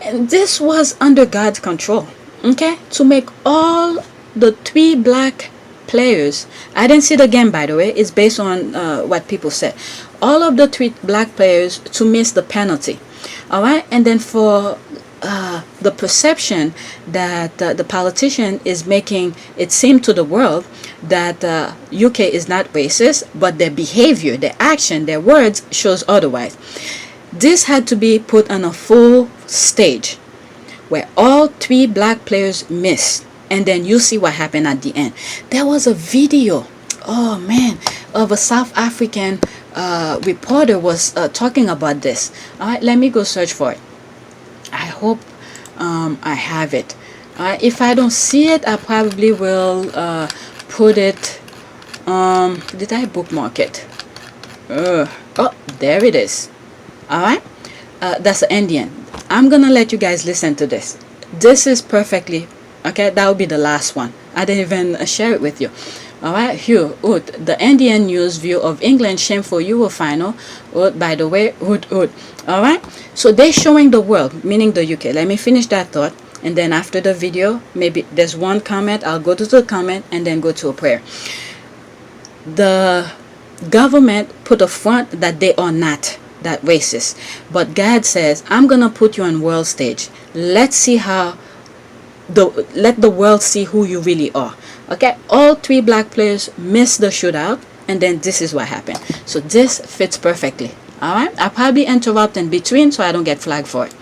and this was under God's control, okay, to make all the 3 black players. I didn't see the game, by the way. It's based on what people said. All of the 3 black players to miss the penalty. All right, and then for the perception that the politician is making it seem to the world that UK is not racist, but their behavior, their action, their words shows otherwise. This had to be put on a full stage where all 3 black players missed. And then you see what happened at the end. There was a video, oh man, of a South African reporter was talking about this. All right, let me go search for it. I hope I have it. If I don't see it, I probably will put it. Did I bookmark it? Oh, there it is. All right, that's an Indian. I'm gonna let you guys listen to this. This is perfectly. Okay, that will be the last one. I didn't even share it with you. All right, here, the Indian news view of England shameful Euro final. By the way, all right. So they're showing the world, meaning the UK. Let me finish that thought, and then after the video, maybe there's one comment. I'll go to the comment and then go to a prayer. The government put a front that they are not that racist, but God says, "I'm gonna put you on world stage. Let's see how." Let the world see who you really are. Okay, all 3 black players missed the shootout, and then this is what happened. So this fits perfectly. All right, I'll probably interrupt in between so I don't get flagged for it.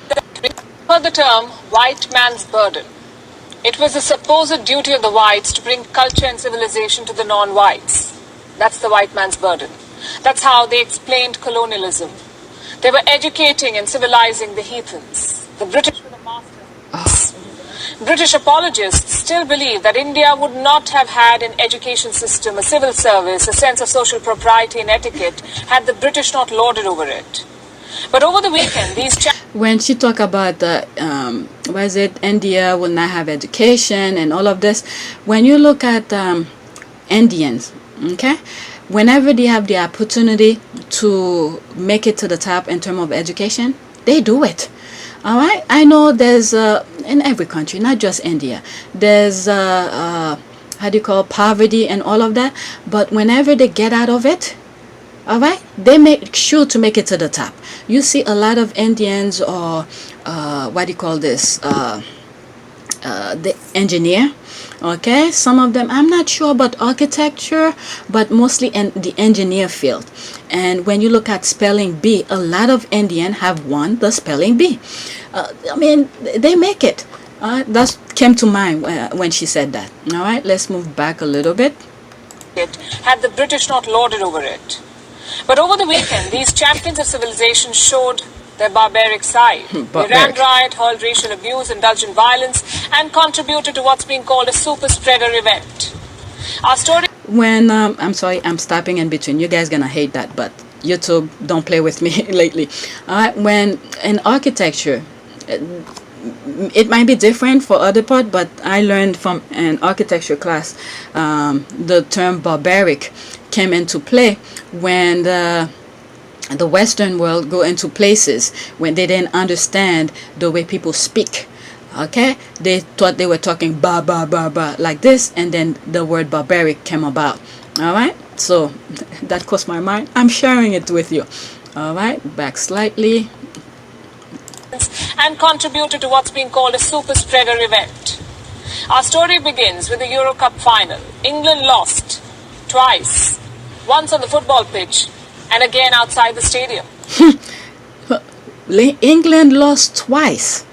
For the term white man's burden, it was the supposed duty of the whites to bring culture and civilization to the non-whites. That's the white man's burden. That's how they explained colonialism. They were educating and civilizing the heathens. The British were the masters. British apologists still believe that India would not have had an education system, a civil service, a sense of social propriety and etiquette had the British not lorded over it. But over the weekend, when she talked about India will not have education and all of this, when you look at Indians, okay, whenever they have the opportunity to make it to the top in terms of education, they do it. All right, I know there's in every country, not just India, there's how do you call poverty and all of that, but whenever they get out of it, all right, they make sure to make it to the top. You see a lot of Indians or what do you call this, the engineer, okay, some of them, I'm not sure about architecture, but mostly in the engineer field. And when you look at spelling bee, a lot of Indians have won the spelling bee. I mean, they make it. That came to mind when she said that. All right, let's move back a little bit. Had the British not lorded over it. But over the weekend, these champions of civilization showed their barbaric side. They ran riot, hurled racial abuse, indulged in violence, and contributed to what's being called a super spreader event. Our story. When I'm sorry, I'm stopping in between. You guys gonna hate that, but YouTube don't play with me lately. All right, when in architecture, it might be different for other part, but I learned from an architecture class the term barbaric came into play when the Western world go into places when they didn't understand the way people speak. Okay, they thought they were talking ba ba ba ba like this, and then the word barbaric came about. All right, so that crossed my mind. I'm sharing it with you. All right, back slightly. And contributed to what's being called a super spreader event. Our story begins with the Euro Cup final. England lost twice, once on the football pitch and again outside the stadium. England lost twice.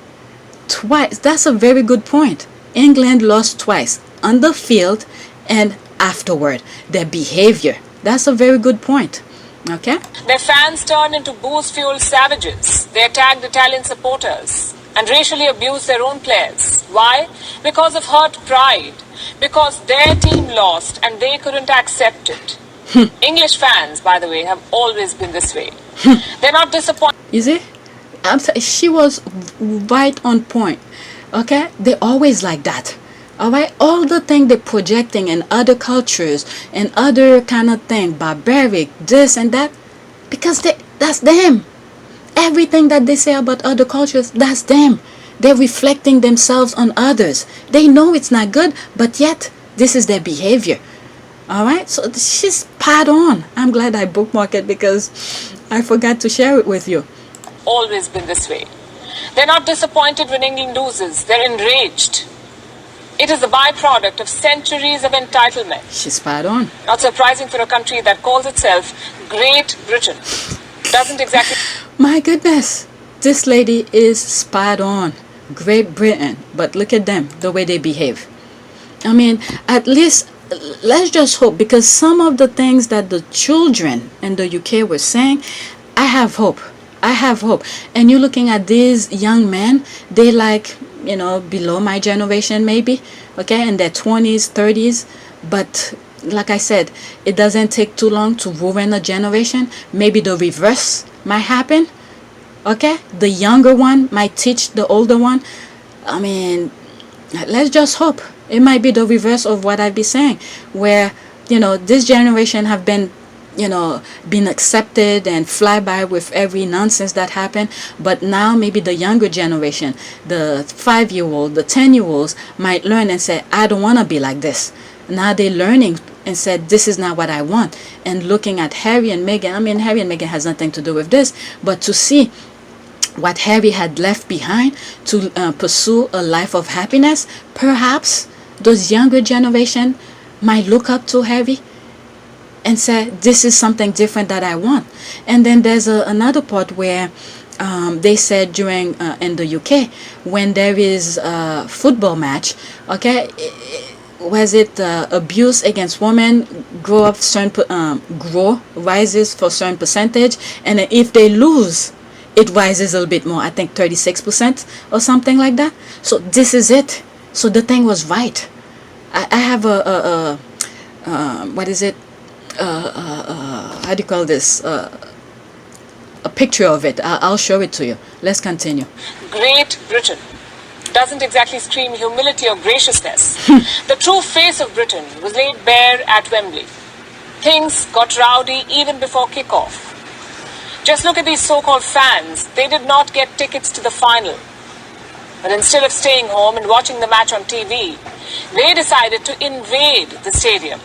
That's a very good point. England lost twice, on the field and afterward. Their behavior. That's a very good point. Okay. Their fans turned into booze-fueled savages. They attacked Italian supporters and racially abused their own players. Why? Because of hurt pride. Because their team lost and they couldn't accept it. English fans, by the way, have always been this way. They're not disappointed. You see? She was right on point. Okay? They're always like that. Alright? All the thing they're projecting in other cultures and other kind of thing, barbaric, this and that, because that's them. Everything that they say about other cultures, that's them. They're reflecting themselves on others. They know it's not good, but yet this is their behavior. Alright? So she's spot on. I'm glad I bookmarked it because I forgot to share it with you. Always been this way. They're not disappointed when England loses. They're enraged. It is a byproduct of centuries of entitlement. She's spot on. Not surprising for a country that calls itself Great Britain. Doesn't exactly... My goodness. This lady is spot on. Great Britain. But look at them, the way they behave. I mean, at least, let's just hope, because some of the things that the children in the UK were saying, I have hope. I have hope. And you're looking at these young men, they like, you know, below my generation maybe, okay, in their 20s, 30s. But like I said, it doesn't take too long to ruin a generation. Maybe the reverse might happen, okay? The younger one might teach the older one. I mean, let's just hope. It might be the reverse of what I've been saying, where, you know, this generation have been, you know, been accepted and fly by with every nonsense that happened. But now maybe the younger generation, the 5-year-old, the 10-year-olds might learn and say, I don't want to be like this. Now they're learning and said, this is not what I want. And looking at Harry and Meghan, I mean, Harry and Meghan has nothing to do with this, but to see what Harry had left behind to pursue a life of happiness, perhaps those younger generation might look up to Harry and say, this is something different that I want. And then there's another part where they said during in the UK, when there is a football match, okay, was it abuse against women rises for a certain percentage, and if they lose, it rises a little bit more, I think 36% or something like that. So this is it. So the thing was right. I have what is it? How do you call this? A picture of it. I'll show it to you. Let's continue. Great Britain doesn't exactly scream humility or graciousness. The true face of Britain was laid bare at Wembley. Things got rowdy even before kickoff. Just look at these so-called fans. They did not get tickets to the final. But instead of staying home and watching the match on TV, they decided to invade the stadium.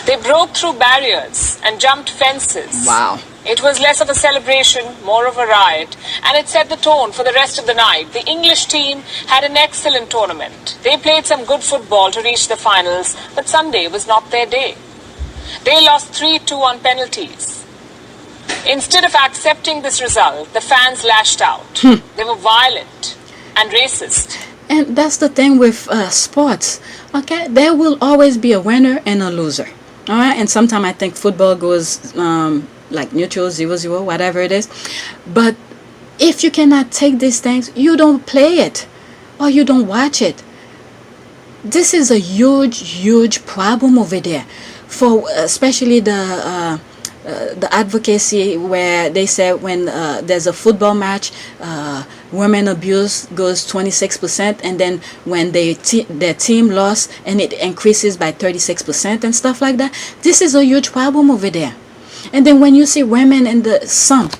They broke through barriers and jumped fences. Wow. It was less of a celebration, more of a riot, and it set the tone for the rest of the night. The English team had an excellent tournament. They played some good football to reach the finals, but Sunday was not their day. They lost 3-2 on penalties. Instead of accepting this result, the fans lashed out. They were violent and racist. And that's the thing with sports, okay? There will always be a winner and a loser, all right? And sometimes I think football goes like neutral, 0-0, whatever it is. But if you cannot take these things, you don't play it or you don't watch it. This is a huge problem over there, for especially the advocacy, where they say when there's a football match, women abuse goes 26%, and then when their team lost and it increases by 36% and stuff like that. This is a huge problem over there. And then when you see women in some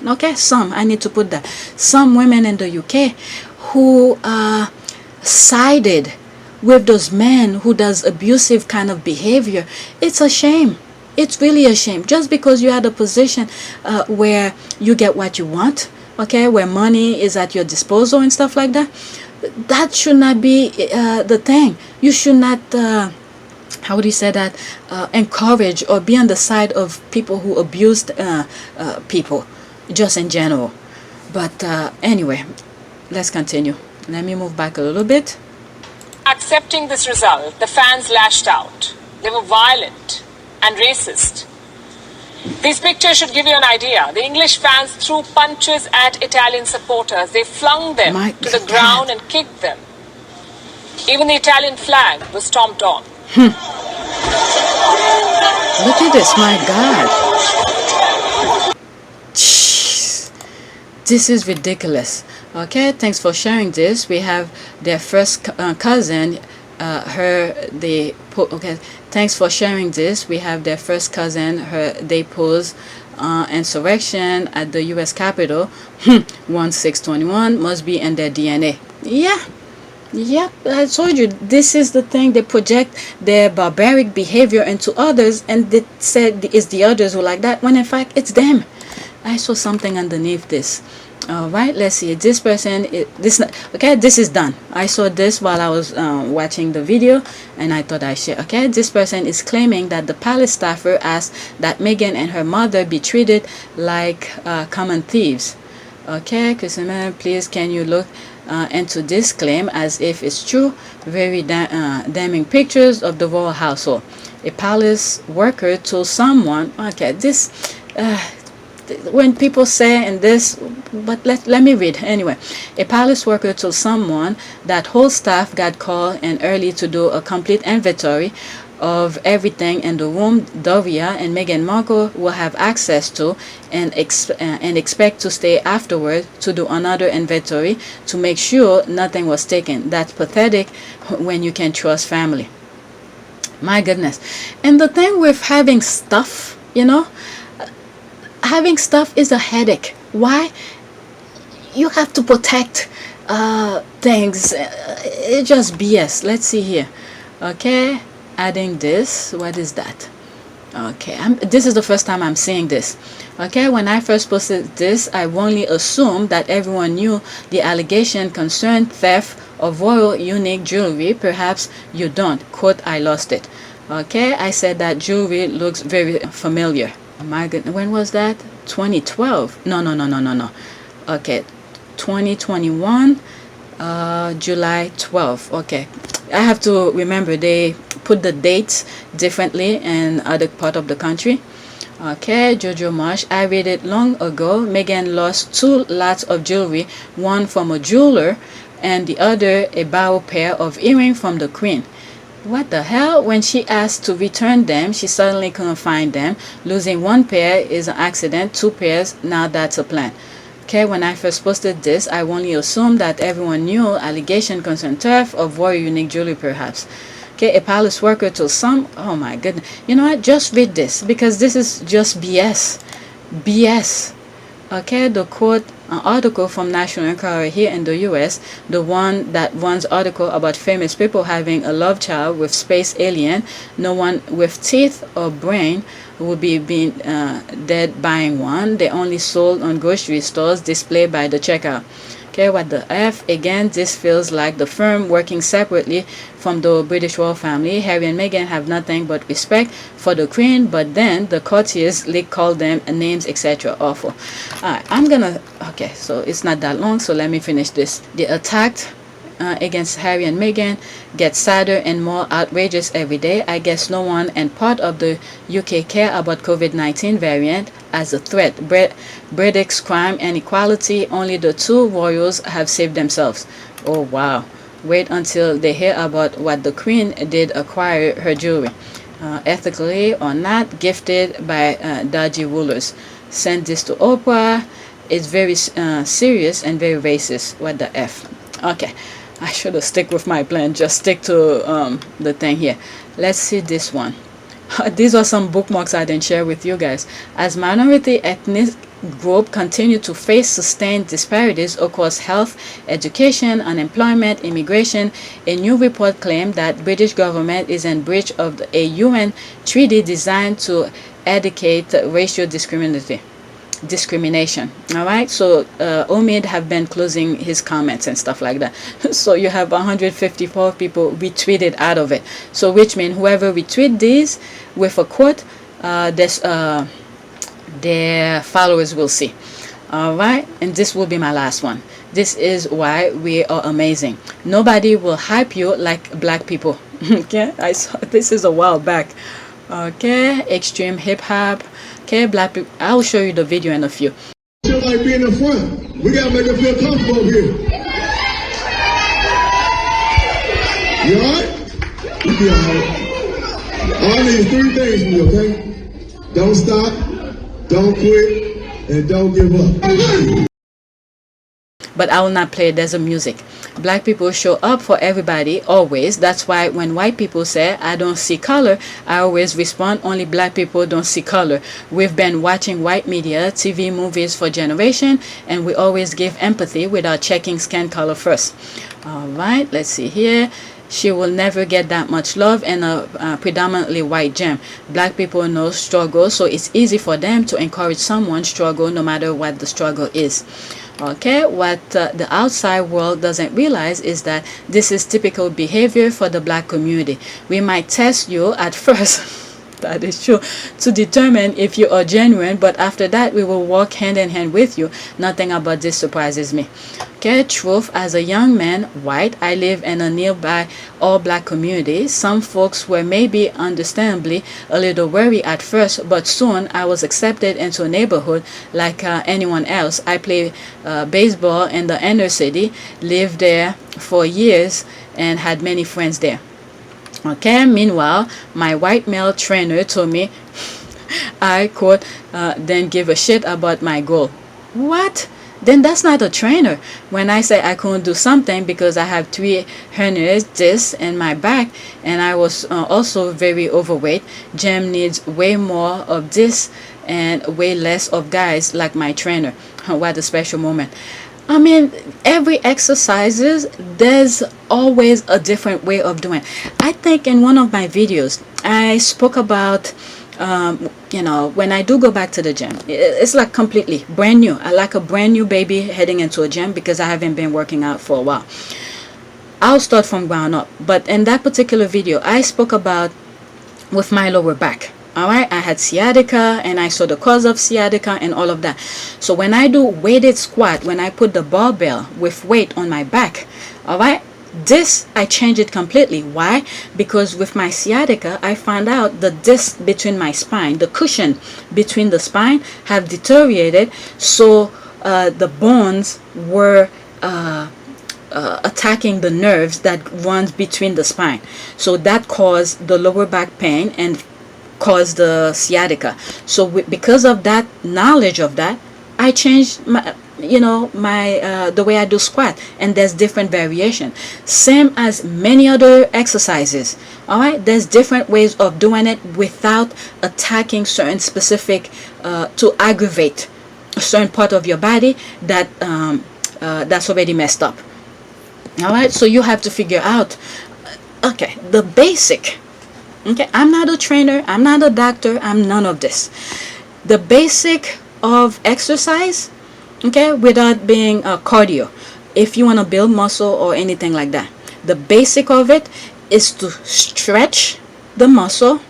women in the UK who sided with those men who does abusive kind of behavior, it's a shame. It's really a shame. Just because you're at a position where you get what you want, okay, where money is at your disposal and stuff like that, that should not be the thing. You should not, how would you say that, encourage or be on the side of people who abused people, just in general. But anyway, let's continue. Let me move back a little bit. Accepting this result, the fans lashed out. They were violent and racist. These pictures should give you an idea. The English fans threw punches at Italian supporters. They flung them to the ground and kicked them. Even the Italian flag was stomped on. Look at this, my God. Jeez. This is ridiculous. Okay, thanks for sharing this. We have their first cousin, okay, thanks for sharing this. We have their first cousin, they pose insurrection at the US Capitol 1621 must be in their DNA. Yeah. Yep, I told you, this is the thing. They project their barbaric behavior into others, and they said it's the others who like that, when in fact it's them. I saw something underneath this. All right, let's see. This person, this is done. I saw this while I was watching the video, and I thought I should. Okay, this person is claiming that the palace staffer asked that Meghan and her mother be treated like common thieves. Okay, Christening, please can you look into this claim as if it's true? Very damning pictures of the royal household. A palace worker told someone, okay, this when people say in this, but let me read anyway. A palace worker told someone that whole staff got called in early to do a complete inventory of everything in the room Doria and Meghan Markle will have access to, and expect to stay afterward to do another inventory to make sure nothing was taken. That's pathetic when you can trust family. My goodness. And the thing with having stuff, you know, having stuff is a headache. Why? You have to protect things. It's just BS. Let's see here. Okay, adding this. What is that? Okay, this is the first time I'm seeing this. Okay, when I first posted this, I only assumed that everyone knew the allegation concerned theft of royal unique jewelry. Perhaps you don't. Quote, I lost it. Okay, I said that jewelry looks very familiar. My goodness, when was that? 2012. No. Okay, 2021, July 12th. Okay, I have to remember they put the dates differently in other part of the country. Okay, Jojo Marsh, I read it long ago. Meghan lost 2 lots of jewelry, one from a jeweler and the other a bow pair of earrings from the Queen. What the hell? When she asked to return them, she suddenly couldn't find them. Losing 1 pair is an accident, 2 pairs, now that's a plan. Okay, when I first posted this, I only assumed that everyone knew allegation concerned theft of royal unique jewelry, perhaps. Okay, a palace worker told some, oh my goodness, you know what, just read this, because this is just BS. BS. Okay, the quote, an article from National Enquirer here in the US, the one that runs article about famous people having a love child with space alien. No one with teeth or brain will be dead buying one. They only sold on grocery stores, displayed by the checkout. Okay, what the F? Again, this feels like the firm working separately from the British royal family. Harry and Meghan have nothing but respect for the Queen, but then the courtiers call them names, etc. Awful. Alright, I'm gonna, okay, so it's not that long, so let me finish this. The attack against Harry and Meghan gets sadder and more outrageous every day. I guess no one and part of the UK care about COVID-19 variant as a threat. Britain's crime and equality, only the 2 royals have saved themselves. Oh wow. Wait until they hear about what the Queen did acquire her jewelry. Ethically or not, gifted by dodgy rulers. Send this to Oprah. It's very serious and very racist. What the F? Okay, I should have stick with my plan. Just stick to the thing here. Let's see this one. These are some bookmarks I didn't share with you guys. As minority ethnic group continue to face sustained disparities across health, education, unemployment, immigration, a new report claimed that British government is in breach of a UN treaty designed to eradicate racial discrimination. All right, so Omid have been closing his comments and stuff like that. So you have 154 people retweeted out of it, so which means whoever retweet these with a quote, their followers will see. All right, and this will be my last one. This is why we are amazing. Nobody will hype you like black people. Okay, I saw this is a while back. Okay, extreme hip hop. Okay, black people. I'll show you the video in a few. Feel like being in the front. We gotta make it feel comfortable here. You alright? You be alright. All I need 3 things from you, okay? Don't stop, don't quit, and don't give up. But I will not play it as a music. Black people show up for everybody always. That's why when white people say I don't see color, I always respond only black people don't see color. We've been watching white media, TV, movies for generation, and we always give empathy without checking skin color first. All right, let's see here. She will never get that much love in a predominantly white gym. Black people know struggle, so it's easy for them to encourage someone struggle no matter what the struggle is. Okay, what the outside world doesn't realize is that this is typical behavior for the black community. We might test you at first. That is true, to determine if you are genuine, but after that we will walk hand in hand with you. Nothing about this surprises me. Okay, truth, as a young man, white, I live in a nearby all black community. Some folks were maybe understandably a little worried at first, but soon I was accepted into a neighborhood like anyone else. I play baseball in the inner city, lived there for years, and had many friends there. Okay, meanwhile, my white male trainer told me I could then give a shit about my goal. What? Then that's not a trainer. When I say I couldn't do something because I have 3 hernias, discs in my back, and I was also very overweight, gym needs way more of this and way less of guys like my trainer. What a special moment. I mean, every exercises, there's always a different way of doing. I think in one of my videos, I spoke about, you know, when I do go back to the gym, it's like completely brand new. I like a brand new baby heading into a gym because I haven't been working out for a while. I'll start from ground up. But in that particular video, I spoke about with my lower back. All right, I had sciatica and I saw the cause of sciatica and all of that. So when I do weighted squat, when I put the barbell with weight on my back, all right, this I change it completely. Why? Because with my sciatica, I found out the disc between my spine, the cushion between the spine have deteriorated. So the bones were attacking the nerves that runs between the spine. So that caused the lower back pain and caused the sciatica. So because of that knowledge of that, I changed my, you know, my the way I do squat, and there's different variation, same as many other exercises. All right, there's different ways of doing it without attacking certain specific to aggravate a certain part of your body that that's already messed up. All right, so you have to figure out, okay, the basic. Okay, I'm not a trainer, I'm not a doctor, I'm none of this. The basic of exercise, okay, without being cardio, if you want to build muscle or anything like that, the basic of it is to stretch the muscle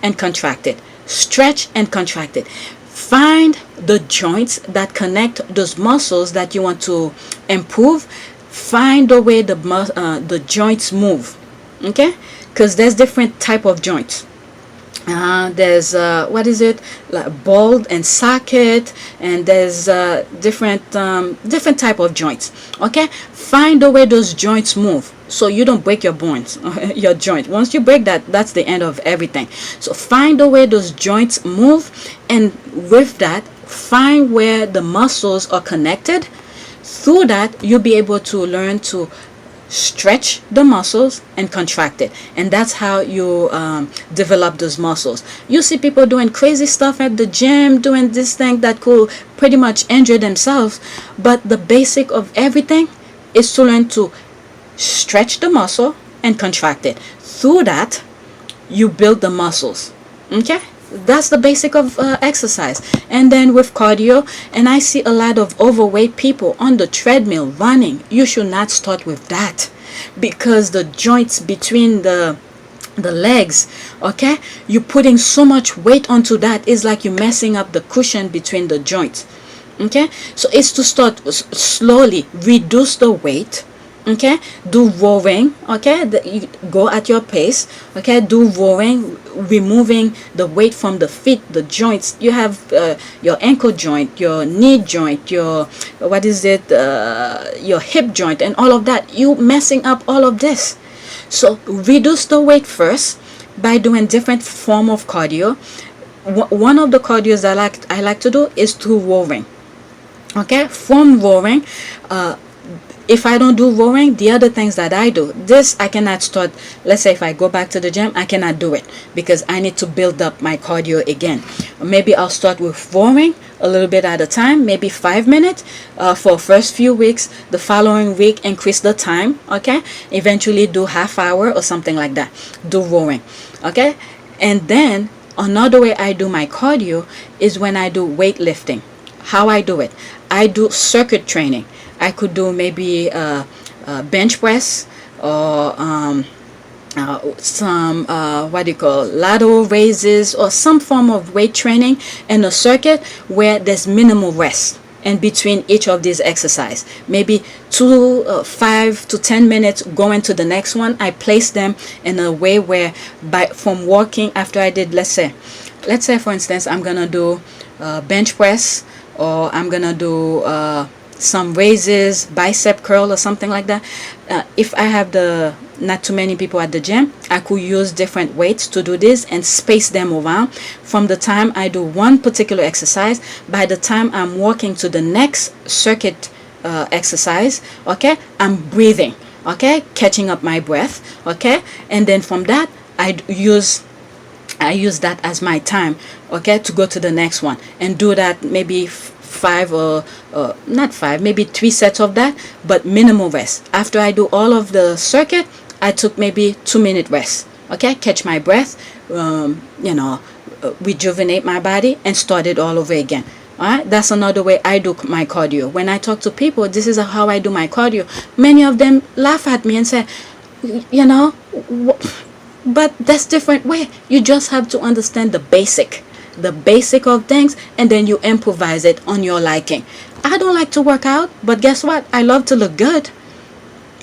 and contract it. Stretch and contract it. Find the joints that connect those muscles that you want to improve. Find the way the joints move. Okay, because there's different type of joints. There's what is it, like ball and socket, and there's different type of joints. Okay, find the way those joints move so you don't break your bones, your joint. Once you break that, that's the end of everything. So find the way those joints move, and with that, find where the muscles are connected. Through that, you'll be able to learn to stretch the muscles and contract it, and that's how you develop those muscles. You see people doing crazy stuff at the gym, doing this thing that could pretty much injure themselves, but the basic of everything is to learn to stretch the muscle and contract it. Through that, you build the muscles. Okay, that's the basic of exercise. And then with cardio, and I see a lot of overweight people on the treadmill running, you should not start with that, because the joints between the legs, okay, you're putting so much weight onto that, it's like you're messing up the cushion between the joints. Okay, so it's to start slowly, reduce the weight. Okay, do rowing. Okay, you go at your pace. Okay, do rowing, removing the weight from the feet, the joints. You have your ankle joint, your knee joint, your your hip joint, and all of that. You messing up all of this. So reduce the weight first by doing different form of cardio. One of the cardios I like to do is through rowing. Okay, from rowing, if I don't do rowing, the other things that I do, this I cannot start. Let's say if I go back to the gym, I cannot do it because I need to build up my cardio again. Maybe I'll start with rowing a little bit at a time, maybe 5 minutes for first few weeks. The following week, increase the time. Okay, eventually do half hour or something like that. Do rowing. Okay, and then another way I do my cardio is when I do weightlifting. How I do it? I do circuit training. I could do maybe bench press or some lateral raises or some form of weight training in a circuit where there's minimal rest in between each of these exercises. Maybe 5 to 10 minutes going to the next one. I place them in a way where from walking after I did, let's say for instance, I'm gonna do bench press, or I'm gonna do some raises, bicep curl or something like that. If I have not too many people at the gym, I could use different weights to do this and space them around. From the time I do one particular exercise, by the time I'm walking to the next circuit exercise, okay, I'm breathing, okay, catching up my breath, okay, and then from that I use that as my time, okay, to go to the next one and do that maybe 5 or not 5, maybe 3 sets of that, but minimal rest. After I do all of the circuit, I took maybe 2-minute rest, okay, catch my breath, rejuvenate my body and start it all over again. All right, that's another way I do my cardio. When I talk to people, this is how I do my cardio. Many of them laugh at me and say, but that's different way. You just have to understand the basic of things, and then you improvise it on your liking. I don't like to work out, but guess what? I love to look good.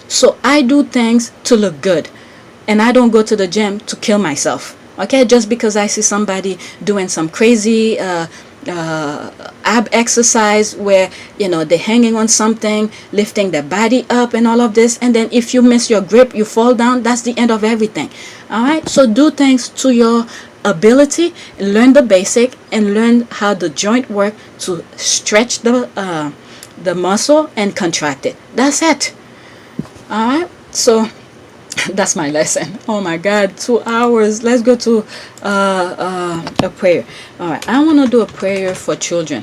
So I do things to look good, and I don't go to the gym to kill myself. Okay, just because I see somebody doing some crazy ab exercise where they're hanging on something, lifting their body up and all of this, and then if you miss your grip, you fall down, that's the end of everything. All right, so do things to your ability, learn the basic, and learn how the joint work to stretch the muscle and contract it. That's it. All right, so that's my lesson. Oh my God, 2 hours. Let's go to a prayer. All right, I want to do a prayer for children,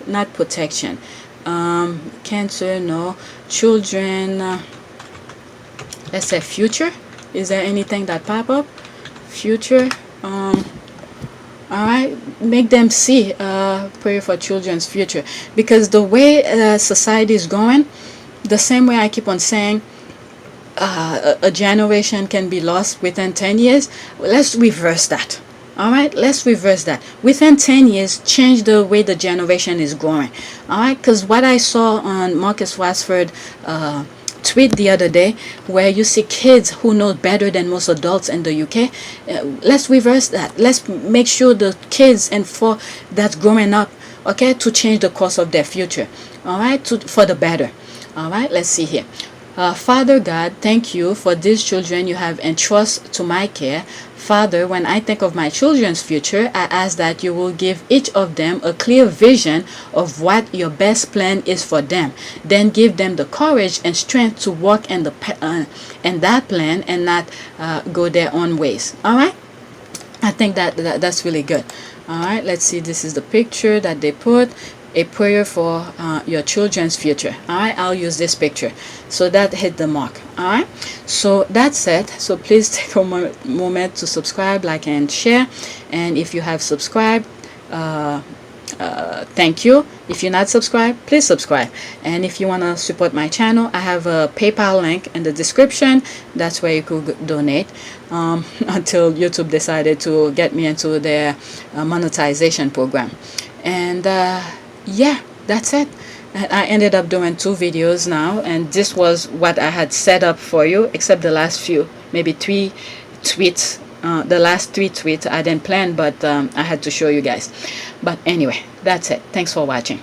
not protection, cancer, no, children, let's say future. Is there anything that pop up? Future. All right, make them see. Prayer for children's future, because the way society is going, the same way I keep on saying, a generation can be lost within 10 years. Let's reverse that. All right, let's reverse that. Within 10 years, change the way the generation is growing. All right, because what I saw on Marcus Rashford tweet the other day, where you see kids who know better than most adults in the UK, let's reverse that. Let's make sure the kids that's growing up, okay, to change the course of their future. All right, for the better. All right, let's see here. Father God, thank you for these children you have entrusted to my care. Father, when I think of my children's future, I ask that you will give each of them a clear vision of what your best plan is for them. Then give them the courage and strength to walk in that plan and not go their own ways. All right? I think that's really good. All right, let's see. This is the picture that they put. A prayer for your children's future. All right, I'll use this picture. So that hit the mark. All right, so that's it. So please take a moment to subscribe, like, and share. And if you have subscribed, thank you. If you're not subscribed, please subscribe. And if you want to support my channel, I have a PayPal link in the description. That's where you could donate until YouTube decided to get me into their monetization program. And yeah, that's it. I ended up doing 2 videos now, and this was what I had set up for you, except the last few, maybe 3 tweets. The last 3 tweets I didn't plan, but I had to show you guys. But anyway, that's it. Thanks for watching.